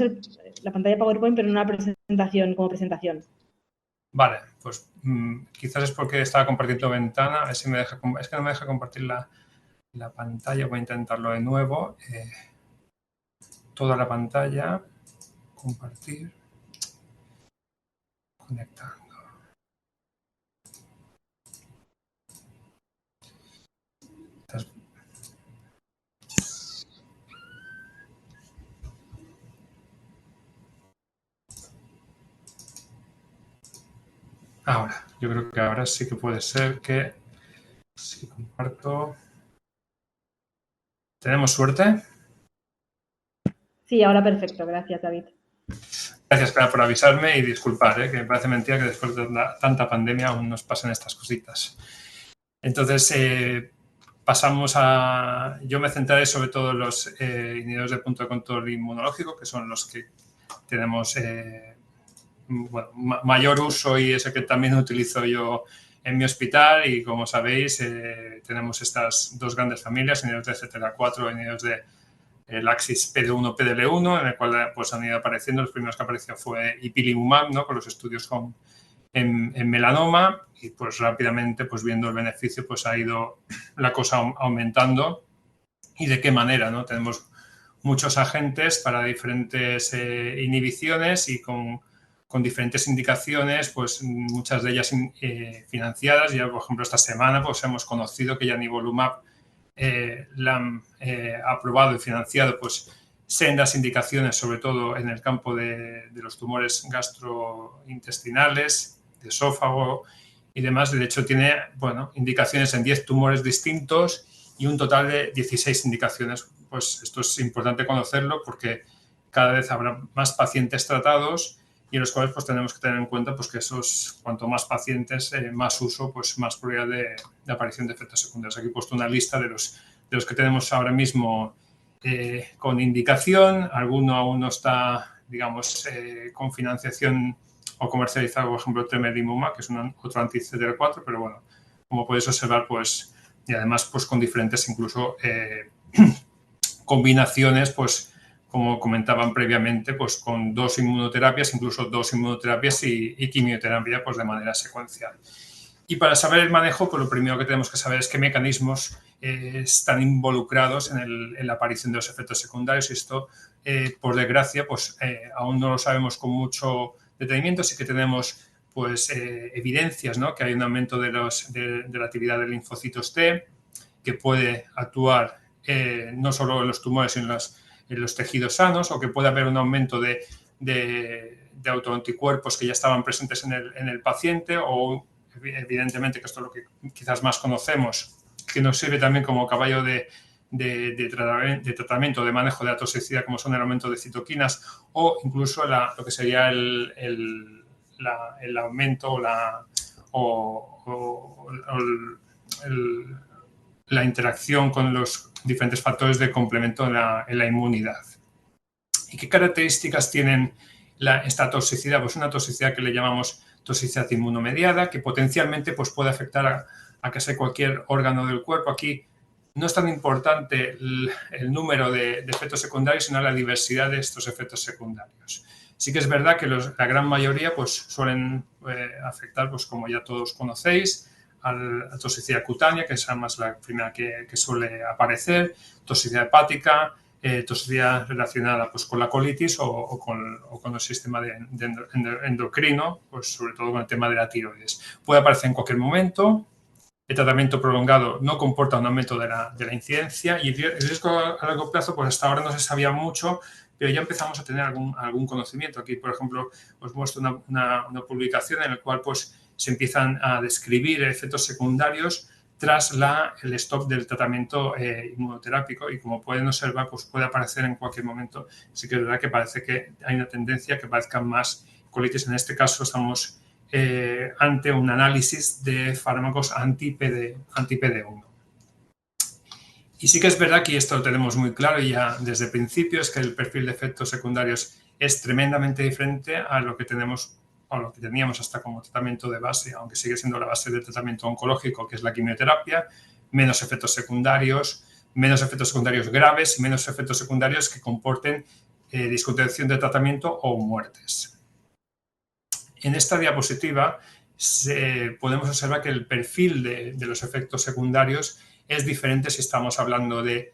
la pantalla PowerPoint, pero no una presentación como presentación. Vale, pues quizás es porque estaba compartiendo ventana, a ver si me deja, es que no me deja compartir la pantalla, voy a intentarlo de nuevo. Toda la pantalla, compartir, conectando. Ahora, yo creo que ahora sí que puede ser que si comparto. ¿Tenemos suerte? Sí, ahora perfecto. Gracias, David. Gracias, Clara, por avisarme y disculpar, que me parece mentira que después de tanta pandemia aún nos pasen estas cositas. Entonces, pasamos a... Yo me centraré sobre todo en los inhibidores de punto de control inmunológico, que son los que tenemos bueno, mayor uso y ese que también utilizo yo en mi hospital. Y como sabéis, tenemos estas dos grandes familias, inhibidores de CTLA4 y inhibidores de el axis PD1, PDL1, en el cual pues, han ido apareciendo. Los primeros que apareció fue ipilimumab, ¿no? Con los estudios en melanoma, y pues rápidamente, pues viendo el beneficio, pues ha ido la cosa aumentando. ¿Y de qué manera? ¿No? Tenemos muchos agentes para diferentes inhibiciones y con diferentes indicaciones, pues muchas de ellas financiadas. Ya, por ejemplo, esta semana pues hemos conocido que ya nivolumab la han aprobado y financiado pues sendas indicaciones, sobre todo en el campo de los tumores gastrointestinales, de esófago y demás. De hecho, tiene, bueno, indicaciones en 10 tumores distintos y un total de 16 indicaciones. Pues esto es importante conocerlo porque cada vez habrá más pacientes tratados y en los cuales pues tenemos que tener en cuenta pues que esos, cuanto más pacientes, más uso, pues más probabilidad de aparición de efectos secundarios. Aquí he puesto una lista de los que tenemos ahora mismo con indicación. Alguno aún no está, digamos, con financiación o comercializado, por ejemplo, tremelimumab, que es otro anti-CTLA4, pero bueno, como podéis observar, pues, y además pues con diferentes incluso combinaciones, pues, como comentaban previamente, pues con 2 inmunoterapias, incluso 2 inmunoterapias y quimioterapia, pues de manera secuencial. Y para saber el manejo, pues lo primero que tenemos que saber es qué mecanismos están involucrados en la aparición de los efectos secundarios. Y esto, por desgracia, pues aún no lo sabemos con mucho detenimiento. Sí que tenemos pues evidencias, ¿no? Que hay un aumento de la actividad de linfocitos T, que puede actuar no solo en los tumores, sino en los tejidos sanos, o que puede haber un aumento de autoanticuerpos que ya estaban presentes en el paciente, o evidentemente, que esto es lo que quizás más conocemos, que nos sirve también como caballo de tratamiento, de manejo de la toxicidad, como son el aumento de citoquinas, o incluso lo que sería el aumento la interacción con los diferentes factores de complemento en la inmunidad. ¿Y qué características tienen esta toxicidad? Pues una toxicidad que le llamamos toxicidad inmunomediada, que potencialmente pues, puede afectar a casi cualquier órgano del cuerpo. Aquí no es tan importante el número de efectos secundarios, sino la diversidad de estos efectos secundarios. Sí que es verdad que la gran mayoría pues, suelen afectar, pues, como ya todos conocéis, a la toxicidad cutánea, que es además la primera que suele aparecer, toxicidad hepática, toxicidad relacionada pues, con la colitis o con el sistema endocrino, pues, sobre todo con el tema de la tiroides. Puede aparecer en cualquier momento el tratamiento prolongado no comporta un aumento de la incidencia, y el riesgo a largo plazo, pues hasta ahora no se sabía mucho, pero ya empezamos a tener algún conocimiento. Aquí, por ejemplo, os muestro una publicación en la cual pues, se empiezan a describir efectos secundarios tras el stop del tratamiento inmunoterápico, y como pueden observar, pues puede aparecer en cualquier momento. Sí que es verdad que parece que hay una tendencia a que aparezcan más colitis. En este caso estamos ante un análisis de fármacos anti-PD1. Y sí que es verdad que esto lo tenemos muy claro ya desde el principio, es que el perfil de efectos secundarios es tremendamente diferente a lo que tenemos o lo que teníamos hasta como tratamiento de base, aunque sigue siendo la base del tratamiento oncológico, que es la quimioterapia, menos efectos secundarios graves y menos efectos secundarios que comporten discontinuación de tratamiento o muertes. En esta diapositiva podemos observar que el perfil de los efectos secundarios es diferente si estamos hablando de,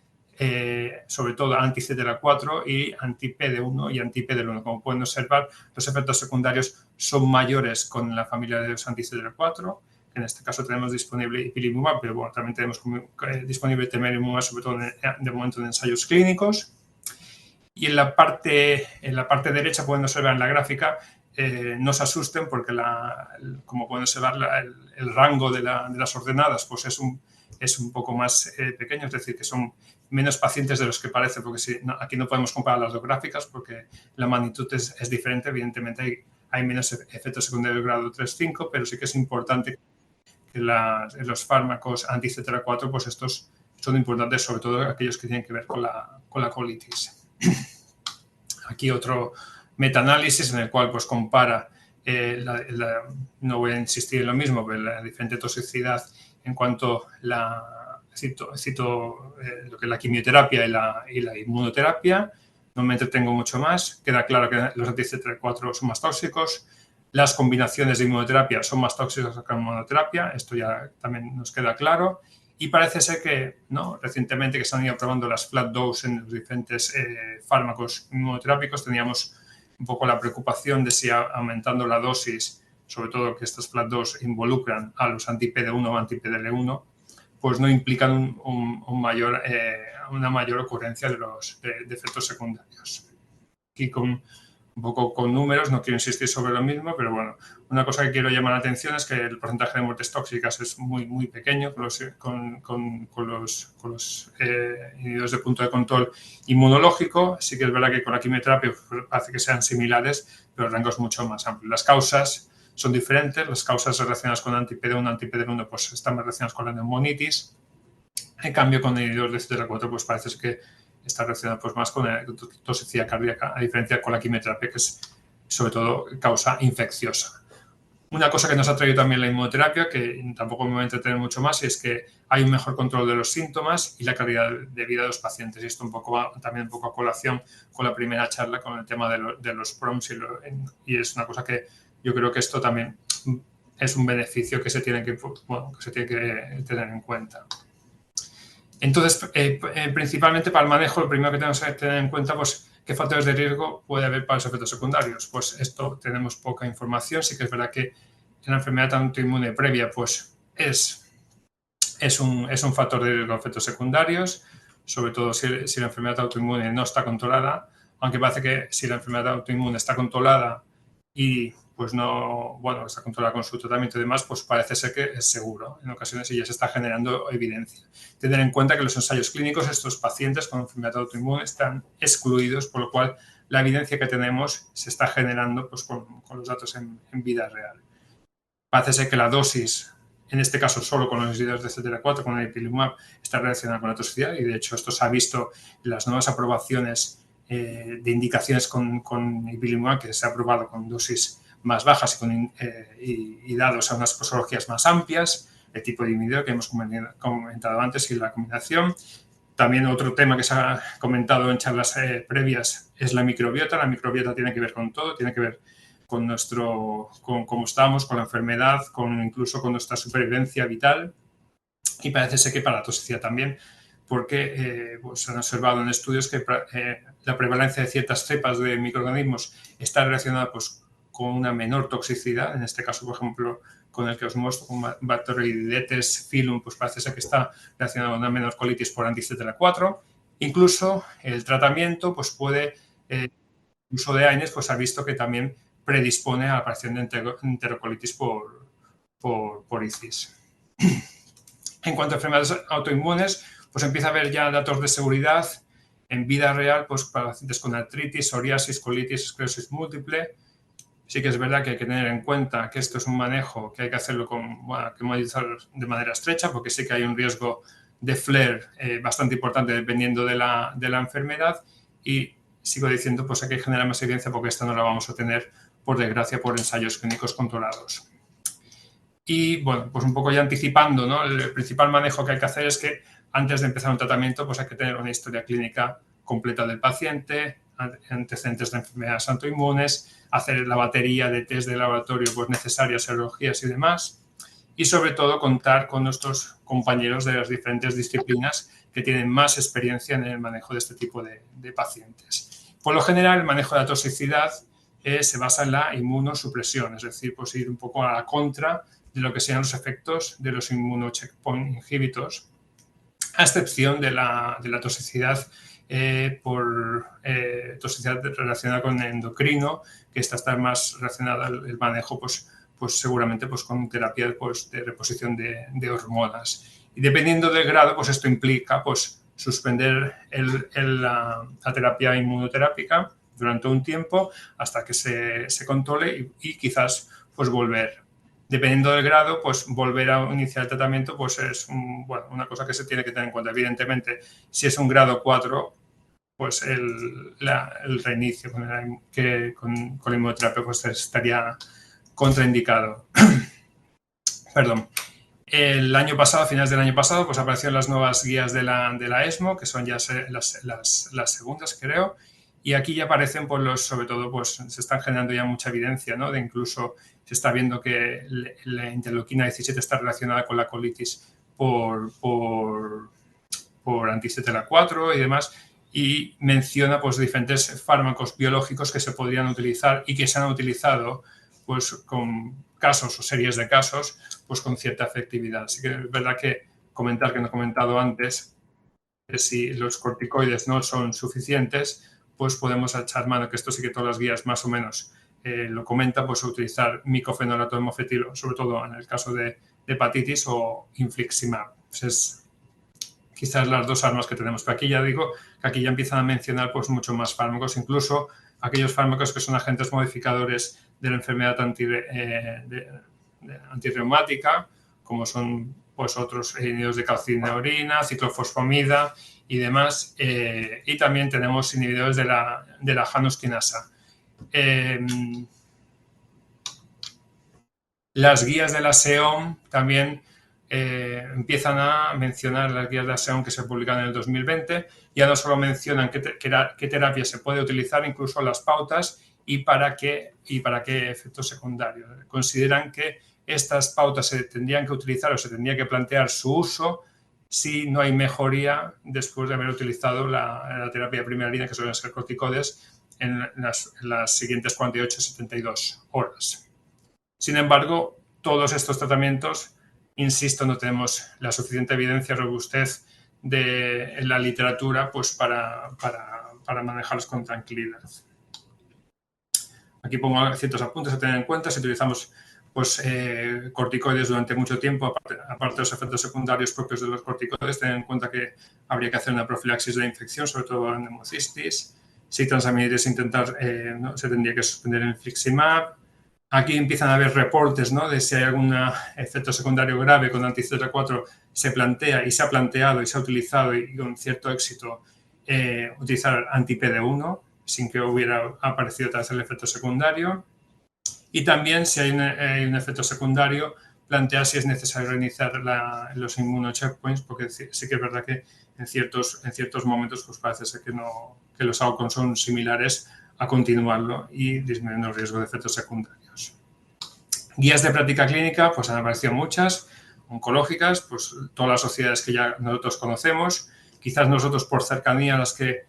sobre todo, anti-CTLA4 y anti-PD1 y anti-PD1. Como pueden observar, los efectos secundarios son mayores con la familia de los anti-CTLA4. En este caso tenemos disponible ipilimumab, pero bueno, también tenemos disponible tremelimumab, sobre todo de momento en ensayos clínicos. Y en la parte derecha pueden observar en la gráfica, no se asusten porque, como pueden observar, el rango de las ordenadas pues es un poco más pequeño, es decir, que son menos pacientes de los que parece, porque aquí no podemos comparar las dos gráficas porque la magnitud es diferente. Evidentemente hay menos efectos secundarios grado 3-5, pero sí que es importante que los fármacos anti-CTLA4, pues estos son importantes, sobre todo aquellos que tienen que ver con la colitis. Aquí otro metaanálisis en el cual pues compara, no voy a insistir en lo mismo, pero la diferente toxicidad en cuanto cito lo que es la quimioterapia y la inmunoterapia. No me entretengo mucho más. Queda claro que los anti-CTLA4 son más tóxicos. Las combinaciones de inmunoterapia son más tóxicas que la inmunoterapia. Esto ya también nos queda claro. Y parece ser que, ¿no?, recientemente que se han ido probando las flat dose en los diferentes fármacos inmunoterápicos, teníamos un poco la preocupación de si aumentando la dosis, sobre todo que estas flat dose involucran a los anti-PD1 o anti-PDL1, pues no implican una mayor ocurrencia de efectos secundarios. Aquí un poco con números, no quiero insistir sobre lo mismo, pero bueno, una cosa que quiero llamar la atención es que el porcentaje de muertes tóxicas es muy, muy pequeño con los inhibidores de punto de control inmunológico. Sí que es verdad que con la quimioterapia hace que sean similares, pero el rango es mucho más amplio. Las causas son diferentes, las causas relacionadas con anti-PD1, anti-PD1 pues están más relacionadas con la neumonitis. En cambio, con el inhibidor de CTLA4 pues parece que está relacionado pues más con la toxicidad cardíaca, a diferencia con la quimioterapia, que es sobre todo causa infecciosa. Una cosa que nos ha traído también la inmunoterapia, que tampoco me voy a entretener mucho más, es que hay un mejor control de los síntomas y la calidad de vida de los pacientes. Y esto va también un poco a colación con la primera charla con el tema de los PROMs, y es una cosa que yo creo que esto también es un beneficio que se tiene que tener en cuenta. Entonces, principalmente para el manejo, lo primero que tenemos que tener en cuenta, pues, ¿qué factores de riesgo puede haber para los efectos secundarios? Pues esto tenemos poca información. Sí que es verdad que en la enfermedad autoinmune previa, pues es un factor de riesgo de efectos secundarios, sobre todo si la enfermedad autoinmune no está controlada, aunque parece que si la enfermedad autoinmune está controlada y pues no, bueno, está controlada con su tratamiento y demás, pues parece ser que es seguro en ocasiones y ya se está generando evidencia. Tener en cuenta que los ensayos clínicos, estos pacientes con enfermedad autoinmune están excluidos, por lo cual la evidencia que tenemos se está generando pues, con los datos en vida real. Parece ser que la dosis, en este caso solo con los inhibidores de CTLA4, con el ipilimumab, está relacionada con la toxicidad, y de hecho esto se ha visto en las nuevas aprobaciones de indicaciones con ipilimumab, que se ha aprobado con dosis más bajas y dados a unas posologías más amplias, el tipo de inhibidor que hemos comentado antes y la combinación. También otro tema que se ha comentado en charlas previas es la microbiota. La microbiota tiene que ver con todo, tiene que ver con cómo estamos, con la enfermedad, incluso con nuestra supervivencia vital, y parece ser que para la toxicidad también, porque pues se han observado en estudios que la prevalencia de ciertas cepas de microorganismos está relacionada pues, con una menor toxicidad. En este caso, por ejemplo, con el que os muestro, con Bacteroidetes filum, pues parece ser que está relacionado con una menor colitis por anti-CTLA4. Incluso el tratamiento pues puede, el uso de AINES pues ha visto que también predispone a la aparición de enterocolitis por ICIS. En cuanto a enfermedades autoinmunes, pues empieza a haber ya datos de seguridad en vida real, pues para pacientes con artritis, psoriasis, colitis, esclerosis múltiple. Sí que es verdad que hay que tener en cuenta que esto es un manejo que hay que hacerlo que monitorizar de manera estrecha, porque sí que hay un riesgo de flare bastante importante dependiendo de la enfermedad, y sigo diciendo pues hay que generar más evidencia porque esta no la vamos a tener, por desgracia, por ensayos clínicos controlados. Y bueno, pues un poco ya anticipando, ¿no? El principal manejo que hay que hacer es que antes de empezar un tratamiento pues hay que tener una historia clínica completa del paciente, antecedentes de enfermedades autoinmunes, hacer la batería de test de laboratorio pues necesarias, serologías y demás, y sobre todo contar con nuestros compañeros de las diferentes disciplinas que tienen más experiencia en el manejo de este tipo de pacientes. Por lo general, el manejo de la toxicidad se basa en la inmunosupresión, es decir, pues ir un poco a la contra de lo que sean los efectos de los inmunocheckpoint inhibitors, a excepción de la toxicidad toxicidad relacionada con endocrino, que está más relacionada el manejo, pues seguramente pues con terapia pues, de reposición de hormonas. Y dependiendo del grado, pues esto implica pues suspender la terapia inmunoterápica durante un tiempo hasta que se controle y quizás pues volver. Dependiendo del grado, pues volver a iniciar el tratamiento pues es una cosa que se tiene que tener en cuenta. Evidentemente, si es un grado 4, pues el reinicio con la inmunoterapia pues estaría contraindicado. Perdón. El año pasado, a finales del año pasado, pues aparecieron las nuevas guías de la ESMO, que son ya las segundas, creo, y aquí ya aparecen, pues sobre todo, pues se están generando ya mucha evidencia, ¿no? De incluso se está viendo que la interleuquina 17 está relacionada con la colitis por anti-CTLA4 y demás, y menciona pues diferentes fármacos biológicos que se podrían utilizar y que se han utilizado pues con casos o series de casos pues con cierta efectividad. Así que es verdad que comentar, que no he comentado antes, que si los corticoides no son suficientes, pues podemos echar mano, que esto sí que todas las guías más o menos lo comentan, pues utilizar micofenolato de mofetilo, sobre todo en el caso de hepatitis, o infliximab. Pues es quizás las dos armas que tenemos. Pero aquí ya digo que aquí ya empiezan a mencionar pues mucho más fármacos, incluso aquellos fármacos que son agentes modificadores de la enfermedad antirreumática, como son pues otros inhibidores de calcineurina, ciclofosfamida y demás. Y también tenemos inhibidores de la janusquinasa. Las guías de la SEOM también empiezan a mencionar, las guías de la SEOM que se publican en el 2020, ya no solo mencionan qué terapia se puede utilizar, incluso las pautas y para qué efectos secundarios. Consideran que estas pautas se tendrían que utilizar o se tendría que plantear su uso si no hay mejoría después de haber utilizado la terapia primera línea, que suelen ser corticoides, en las siguientes 48-72 horas. Sin embargo, todos estos tratamientos, insisto, no tenemos la suficiente evidencia, robustez en la literatura pues para manejarlos con tranquilidad. Aquí pongo ciertos apuntes a tener en cuenta. Si utilizamos pues, corticoides durante mucho tiempo, aparte de los efectos secundarios propios de los corticoides, tener en cuenta que habría que hacer una profilaxis de infección, sobre todo en hemocitis. Si transaminitis ¿no? Se tendría que suspender el infliximab. Aquí empiezan a haber reportes, ¿no? De si hay algún efecto secundario grave con anti-CTLA4, se plantea y se ha planteado y se ha utilizado y con cierto éxito utilizar anti-PD1 sin que hubiera aparecido otra vez el efecto secundario. Y también si hay un efecto secundario, plantear si es necesario reiniciar los inmunocheckpoints, porque sí que es verdad que en ciertos momentos pues parece ser que los outcomes son similares a continuarlo y disminuyendo el riesgo de efectos secundarios. Guías de práctica clínica, pues han aparecido muchas, oncológicas, pues todas las sociedades que ya nosotros conocemos. Quizás nosotros por cercanía las que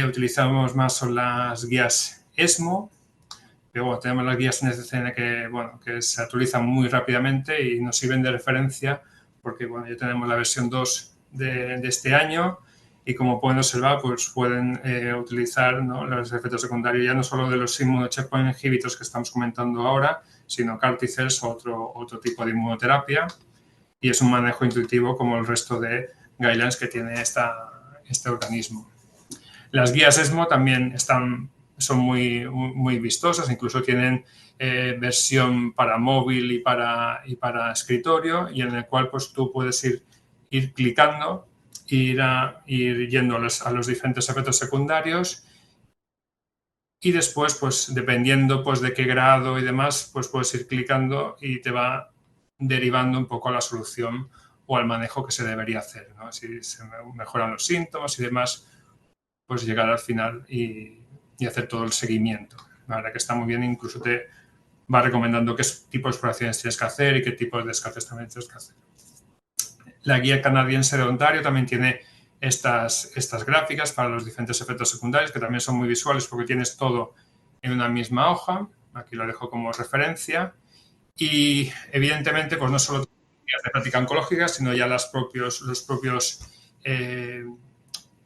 utilizamos más son las guías ESMO, Pero bueno, tenemos las guías NCCN que se actualizan muy rápidamente y nos sirven de referencia porque bueno, ya tenemos la versión 2 de este año y como pueden observar, pues pueden utilizar, ¿no?, los efectos secundarios ya no solo de los checkpoint inhibitors que estamos comentando ahora, sino CAR T-cells o otro tipo de inmunoterapia, y es un manejo intuitivo como el resto de guidelines que tiene este organismo. Las guías ESMO también son muy vistosas, incluso tienen versión para móvil y para escritorio, y en el cual pues, tú puedes ir clicando, ir yendo a los diferentes efectos secundarios, y después, pues dependiendo pues, de qué grado y demás, pues puedes ir clicando y te va derivando un poco a la solución o al manejo que se debería hacer, ¿no? Si se mejoran los síntomas y demás, pues llegar al final y hacer todo el seguimiento. La verdad que está muy bien, incluso te va recomendando qué tipo de exploraciones tienes que hacer y qué tipo de descartes también tienes que hacer. La guía canadiense de Ontario también tiene estas gráficas para los diferentes efectos secundarios, que también son muy visuales porque tienes todo en una misma hoja. Aquí lo dejo como referencia. Y evidentemente, pues no solo guías de práctica oncológica, sino ya los propios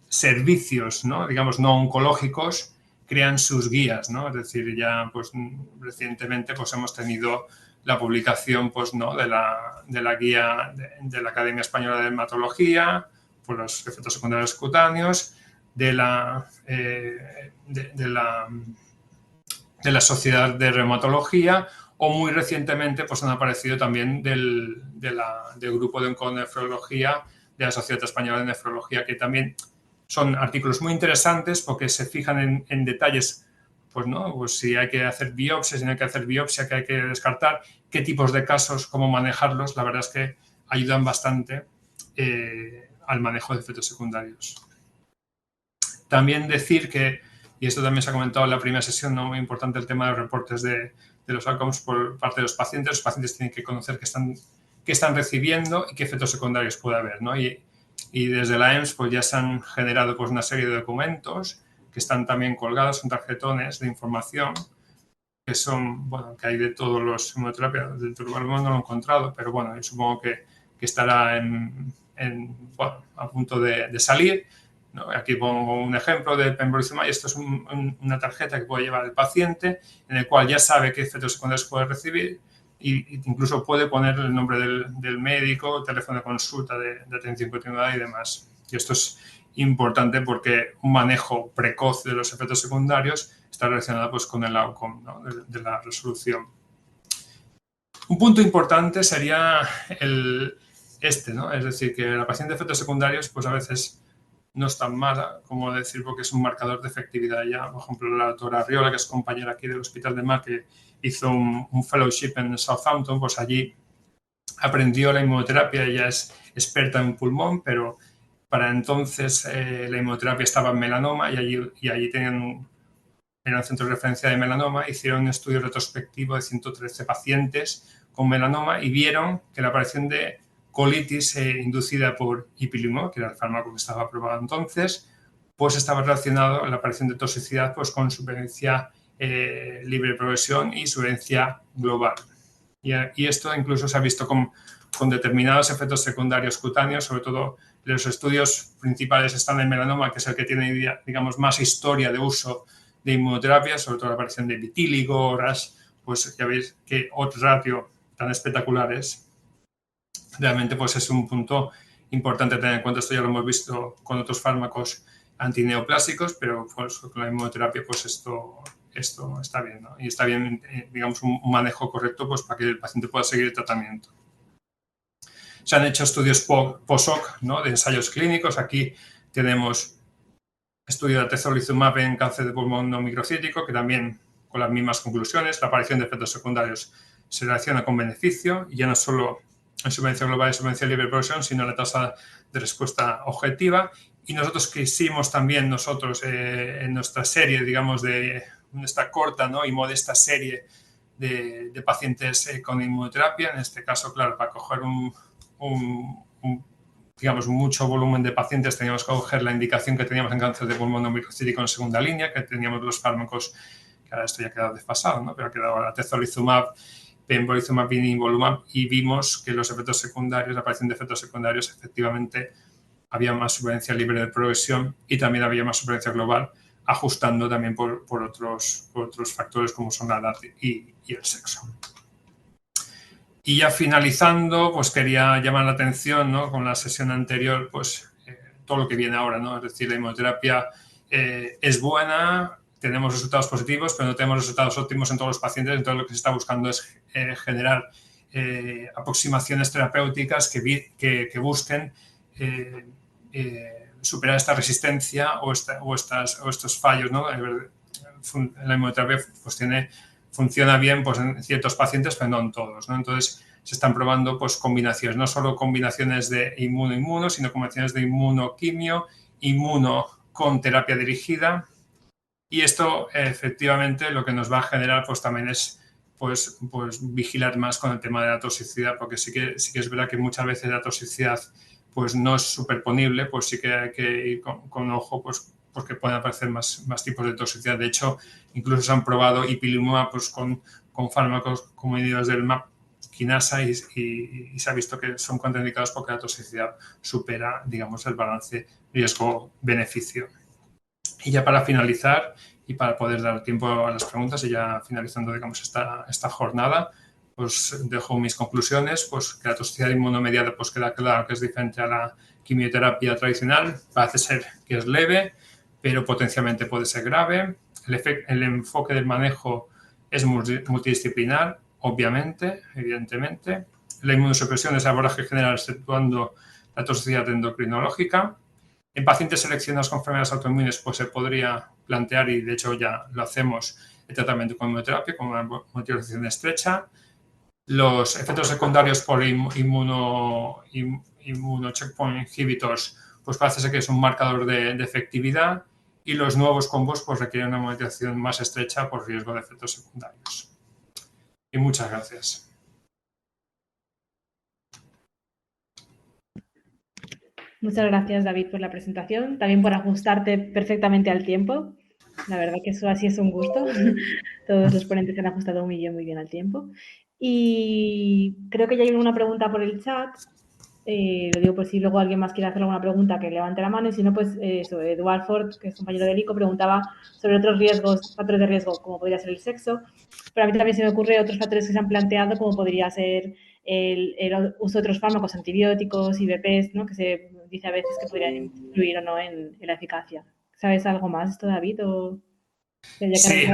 servicios, ¿no?, digamos, no oncológicos, crean sus guías, ¿no? Es decir, ya pues recientemente pues hemos tenido la publicación pues, ¿no?, de la guía de la Academia Española de Dermatología por los efectos secundarios cutáneos, de la Sociedad de Reumatología, o muy recientemente pues han aparecido también del grupo de onconefrología de la Sociedad Española de Nefrología, que también son artículos muy interesantes porque se fijan en detalles, pues, ¿no?, pues si hay que hacer biopsia, si no hay que hacer biopsia, qué hay que descartar, qué tipos de casos, cómo manejarlos. La verdad es que ayudan bastante al manejo de efectos secundarios. También decir que, y esto también se ha comentado en la primera sesión, ¿no?, muy importante el tema de los reportes de los outcomes por parte de los pacientes. Los pacientes tienen que conocer qué están recibiendo y qué efectos secundarios puede haber, ¿no? Y desde la EMS pues ya se han generado pues una serie de documentos que están también colgados, son tarjetones de información que son, bueno, que hay de todos los inmunoterapias. Del turbalumab no lo he encontrado, pero bueno, yo supongo que estará bueno, a punto de salir, ¿no? Aquí pongo un ejemplo de pembrolizumab y esto es una tarjeta que puede llevar el paciente en el cual ya sabe qué efectos secundarios puede recibir, y incluso puede poner el nombre del médico, teléfono de consulta, de atención continuada y demás. Y esto es importante porque un manejo precoz de los efectos secundarios está relacionado pues, con el outcome, ¿no?, de la resolución. Un punto importante sería ¿no? Es decir, que la paciente de efectos secundarios pues a veces no es tan mala, como decir, porque es un marcador de efectividad ya. Por ejemplo, la doctora Arriola, que es compañera aquí del Hospital de Mar, que hizo un fellowship en Southampton, pues allí aprendió la inmunoterapia. Ella es experta en pulmón, pero para entonces la inmunoterapia estaba en melanoma y allí era un centro de referencia de melanoma. Hicieron un estudio retrospectivo de 113 pacientes con melanoma y vieron que la aparición de colitis inducida por ipilimumab, que era el fármaco que estaba aprobado entonces, pues estaba relacionado a la aparición de toxicidad pues, con supervivencia libre de progresión y supervivencia global. Y esto incluso se ha visto con determinados efectos secundarios cutáneos, sobre todo los estudios principales están en melanoma, que es el que tiene, digamos, más historia de uso de inmunoterapia, sobre todo la aparición de vitíligo, rash, pues ya veis que odds ratio tan espectaculares. Realmente pues es un punto importante tener en cuenta. Esto ya lo hemos visto con otros fármacos antineoplásicos, pero pues, con la inmunoterapia pues esto está bien, ¿no? Y está bien, digamos, un manejo correcto pues, para que el paciente pueda seguir el tratamiento. Se han hecho estudios post-hoc, ¿no?, de ensayos clínicos. Aquí tenemos estudio de atezolizumab en cáncer de pulmón no microcítico, que también con las mismas conclusiones. La aparición de efectos secundarios se relaciona con beneficio, y ya no solo en supervivencia global y supervivencia libre de progresión, sino la tasa de respuesta objetiva. Y nosotros quisimos también, en nuestra serie, digamos, de esta corta, ¿no?, y modesta serie de pacientes con inmunoterapia, en este caso, claro, para coger digamos, mucho volumen de pacientes, teníamos que coger la indicación que teníamos en cáncer de pulmón no microcítico en segunda línea, que teníamos los fármacos que ahora esto ya ha quedado desfasado, ¿no? Pero ha quedado la atezolizumab, pembrolizumab y nivolumab, y vimos que los efectos secundarios, la aparición de efectos secundarios, efectivamente había más supervivencia libre de progresión y también había más supervivencia global, ajustando también por otros factores como son la edad y el sexo. Y ya finalizando, pues quería llamar la atención, ¿no? Con la sesión anterior, pues todo lo que viene ahora, ¿no? Es decir, la inmunoterapia es buena, tenemos resultados positivos, pero no tenemos resultados óptimos en todos los pacientes. Entonces, lo que se está buscando es generar aproximaciones terapéuticas que busquen superar esta resistencia o estos fallos, ¿no? La inmunoterapia pues funciona bien pues, en ciertos pacientes, pero no en todos, ¿no? Entonces, se están probando pues, combinaciones, no solo combinaciones de inmuno-inmuno, sino combinaciones de inmuno-quimio, inmuno con terapia dirigida. Y esto, efectivamente, lo que nos va a generar pues, también es pues, vigilar más con el tema de la toxicidad, porque sí que es verdad que muchas veces la toxicidad pues, no es superponible, pues sí que hay que ir con ojo, pues, porque pueden aparecer más tipos de toxicidad. De hecho, incluso se han probado ipilimumab pues, con fármacos como inhibidores del MAP quinasa y se ha visto que son contraindicados porque la toxicidad supera, digamos, el balance riesgo-beneficio. Y ya para finalizar y para poder dar tiempo a las preguntas y ya finalizando, digamos, esta jornada, pues dejo mis conclusiones, pues que la toxicidad inmunomediada pues queda claro que es diferente a la quimioterapia tradicional, parece ser que es leve, pero potencialmente puede ser grave. El enfoque del manejo es multidisciplinar, obviamente, evidentemente. La inmunosupresión es abordaje general exceptuando la toxicidad endocrinológica. En pacientes seleccionados con enfermedades autoinmunes pues se podría plantear, y de hecho ya lo hacemos, el tratamiento con inmunoterapia, con una monitorización estrecha. Los efectos secundarios por inmuno checkpoint inhibitors pues parece ser que es un marcador de efectividad, y los nuevos combos pues requieren una monitorización más estrecha por riesgo de efectos secundarios. Y muchas gracias. Muchas gracias, David, por la presentación, también por ajustarte perfectamente al tiempo. La verdad que eso así es un gusto. Todos los ponentes se han ajustado muy bien al tiempo. Y creo que ya hay una pregunta por el chat. Lo digo por si luego alguien más quiere hacer alguna pregunta, que levante la mano, y si no, pues eso, Eduard Ford, que es compañero del ICO, preguntaba sobre otros factores de riesgo, como podría ser el sexo, pero a mí también se me ocurre otros factores que se han planteado, como podría ser el uso de otros fármacos, antibióticos, IVPs, ¿no? Que se dice a veces que podrían influir o no en la eficacia. ¿Sabes algo más esto, David? Sí,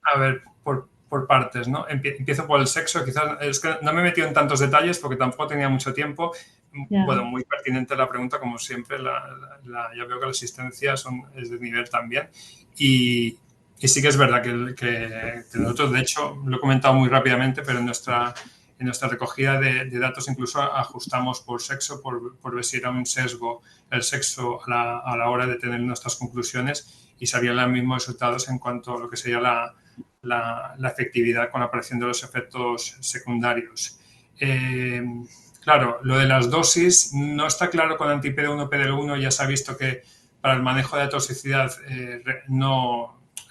a ver, por partes, ¿no? Empiezo por el sexo, quizás es que no me he metido en tantos detalles porque tampoco tenía mucho tiempo. Ya. Bueno, muy pertinente la pregunta, como siempre, yo veo que la asistencia es de nivel también. Y sí que es verdad que nosotros, de hecho, lo he comentado muy rápidamente, pero en nuestra recogida de datos incluso ajustamos por sexo, por ver si era un sesgo el sexo a la hora de tener nuestras conclusiones, y salían los mismos resultados en cuanto a lo que sería la efectividad con la aparición de los efectos secundarios. Claro, lo de las dosis no está claro con anti-PD1, PD1, ya se ha visto que para el manejo de la toxicidad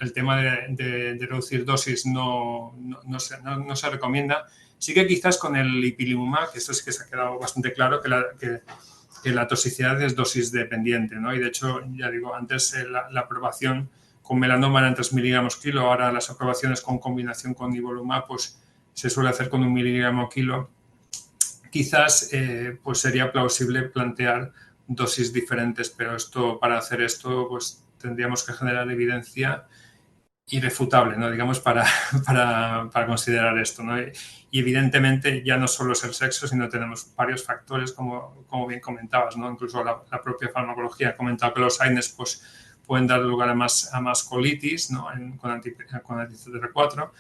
el tema de reducir dosis no se recomienda. Sí que quizás con el ipilimumab, que esto sí que se ha quedado bastante claro, que la toxicidad es dosis dependiente, ¿no? Y de hecho, ya digo, antes la aprobación con melanoma eran 3 miligramos kilo, ahora las aprobaciones con combinación con nivolumab pues se suele hacer con 1 miligramo kilo. Quizás pues sería plausible plantear dosis diferentes, pero para hacer esto pues tendríamos que generar evidencia irrefutable, ¿no? Digamos, para considerar esto, ¿no? Y evidentemente ya no solo es el sexo, sino tenemos varios factores, como bien comentabas, ¿no? Incluso la propia farmacología ha comentado que los AINES pues, pueden dar lugar a más colitis, ¿no? con anti-CTLA-4.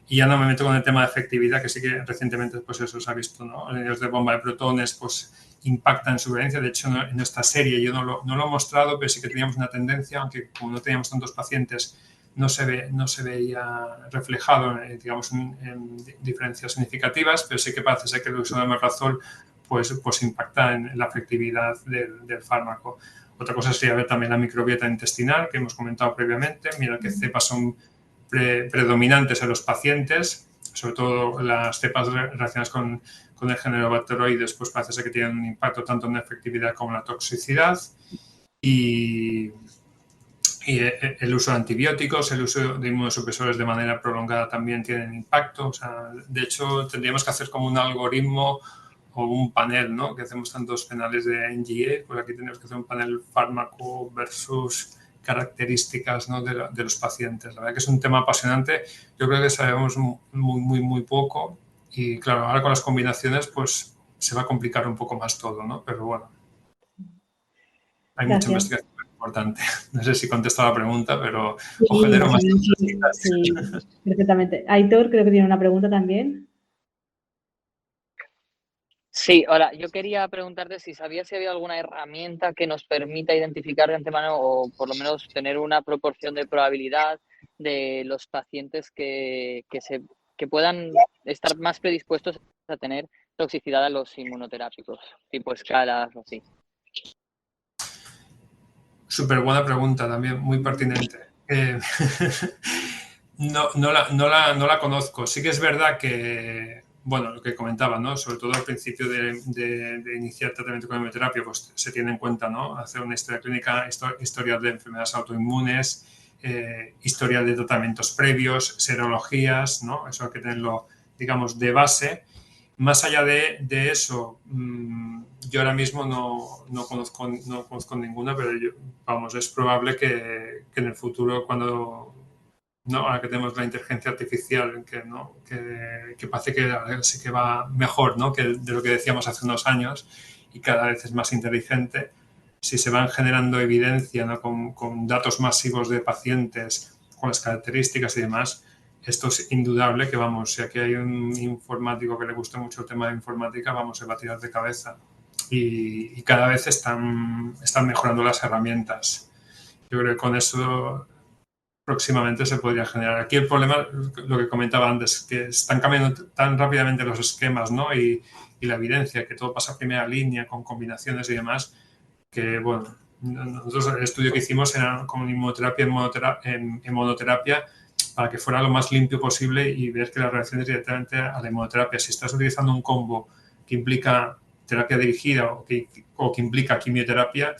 Y ya no me meto con el tema de efectividad, que sí que recientemente pues eso se ha visto, ¿no? Los de bomba de protones pues impactan en supervivencia. De hecho, en esta serie yo no lo he mostrado, pero sí que teníamos una tendencia, aunque como no teníamos tantos pacientes, no se veía reflejado, digamos, en diferencias significativas, pero sí que parece ser que el uso de omeprazol pues impacta en la efectividad del fármaco. Otra cosa sería ver también la microbiota intestinal, que hemos comentado previamente. Mira qué cepas son predominantes en los pacientes, sobre todo las cepas relacionadas con el género bacteroides, pues parece ser que tienen un impacto tanto en la efectividad como en la toxicidad. Y el uso de antibióticos, el uso de inmunosupresores de manera prolongada también tienen impacto. O sea, de hecho, tendríamos que hacer como un algoritmo o un panel, ¿no? Que hacemos tantos penales de NGE, pues aquí tenemos que hacer un panel fármaco versus características, ¿no? de los pacientes. La verdad que es un tema apasionante. Yo creo que sabemos muy poco y, claro, ahora con las combinaciones pues se va a complicar un poco más todo, ¿no? Pero bueno, hay mucha investigación importante. No sé si contesto a la pregunta, pero o genero más preguntas. Sí, perfectamente. Aitor creo que tiene una pregunta también. Sí, hola. Yo quería preguntarte si sabías si había alguna herramienta que nos permita identificar de antemano o por lo menos tener una proporción de probabilidad de los pacientes que puedan estar más predispuestos a tener toxicidad a los inmunoterápicos, tipo escalas o así. Súper buena pregunta también, muy pertinente. No la conozco. Sí que es verdad que, bueno, lo que comentaba, ¿no? Sobre todo al principio de iniciar tratamiento con quimioterapia, pues se tiene en cuenta, ¿no? Hacer una historia clínica, historia de enfermedades autoinmunes, historia de tratamientos previos, serologías, ¿no? Eso hay que tenerlo, digamos, de base. Más allá de eso, yo ahora mismo no conozco ninguna, pero es probable que en el futuro, cuando, ¿no? Ahora que tenemos la inteligencia artificial, que parece que sí que va mejor, ¿no? Que de lo que decíamos hace unos años y cada vez es más inteligente, si se van generando evidencia, ¿no? con datos masivos de pacientes, con las características y demás, esto es indudable que, vamos, si aquí hay un informático que le guste mucho el tema de informática, vamos, se va a tirar de cabeza. Y cada vez están mejorando las herramientas. Yo creo que con eso próximamente se podría generar. Aquí el problema, lo que comentaba antes, que están cambiando tan rápidamente los esquemas, ¿no? y la evidencia, que todo pasa a primera línea con combinaciones y demás, que, bueno, nosotros el estudio que hicimos era con inmunoterapia en monoterapia, para que fuera lo más limpio posible y ver que las reacciones directamente a la inmunoterapia. Si estás utilizando un combo que implica terapia dirigida o que implica quimioterapia,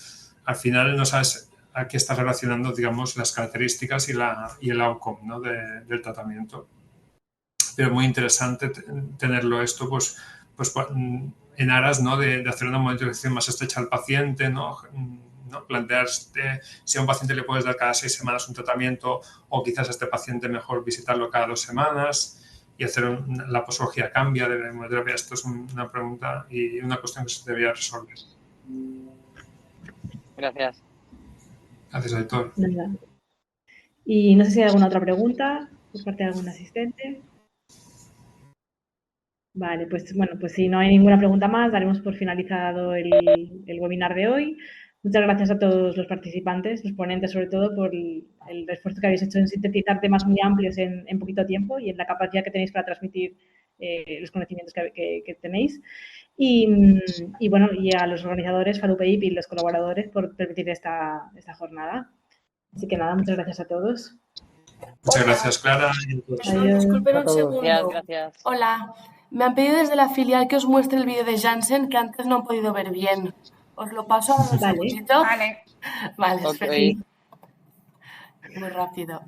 al final no sabes a qué estás relacionando, digamos, las características y el outcome, ¿no? del tratamiento. Pero muy interesante tenerlo esto, pues en aras, ¿no? de hacer una monitorización más estrecha al paciente, ¿no? Plantearte si a un paciente le puedes dar cada 6 semanas un tratamiento o quizás a este paciente mejor visitarlo cada 2 semanas y hacer la posología cambia de la inmunoterapia. Esto es una pregunta y una cuestión que se debería resolver. Gracias. Gracias, Aitor. Y no sé si hay alguna otra pregunta por parte de algún asistente. Vale, pues bueno, pues si no hay ninguna pregunta más, daremos por finalizado el webinar de hoy. Muchas gracias a todos los participantes, los ponentes sobre todo, por el esfuerzo que habéis hecho en sintetizar temas muy amplios en poquito tiempo y en la capacidad que tenéis para transmitir los conocimientos que tenéis. Y bueno, y a los organizadores, FADUPEIP y los colaboradores por permitir esta jornada. Así que nada, muchas gracias a todos. Muchas gracias, Clara. Disculpen un segundo. Gracias. Hola. Me han pedido desde la filial que os muestre el vídeo de Janssen, que antes no han podido ver bien. Os lo paso a un segundito. Vale, Okay. Muy rápido.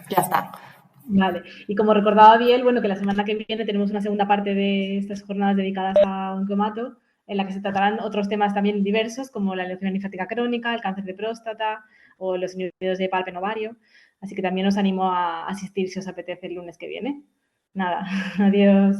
Ya está. Vale, y como recordaba Biel, bueno, que la semana que viene tenemos una segunda parte de estas jornadas dedicadas a oncomato, en la que se tratarán otros temas también diversos, como la leucemia linfática crónica, el cáncer de próstata o los inhibidores de PARP en ovario. Así que también os animo a asistir si os apetece el lunes que viene. Nada, adiós.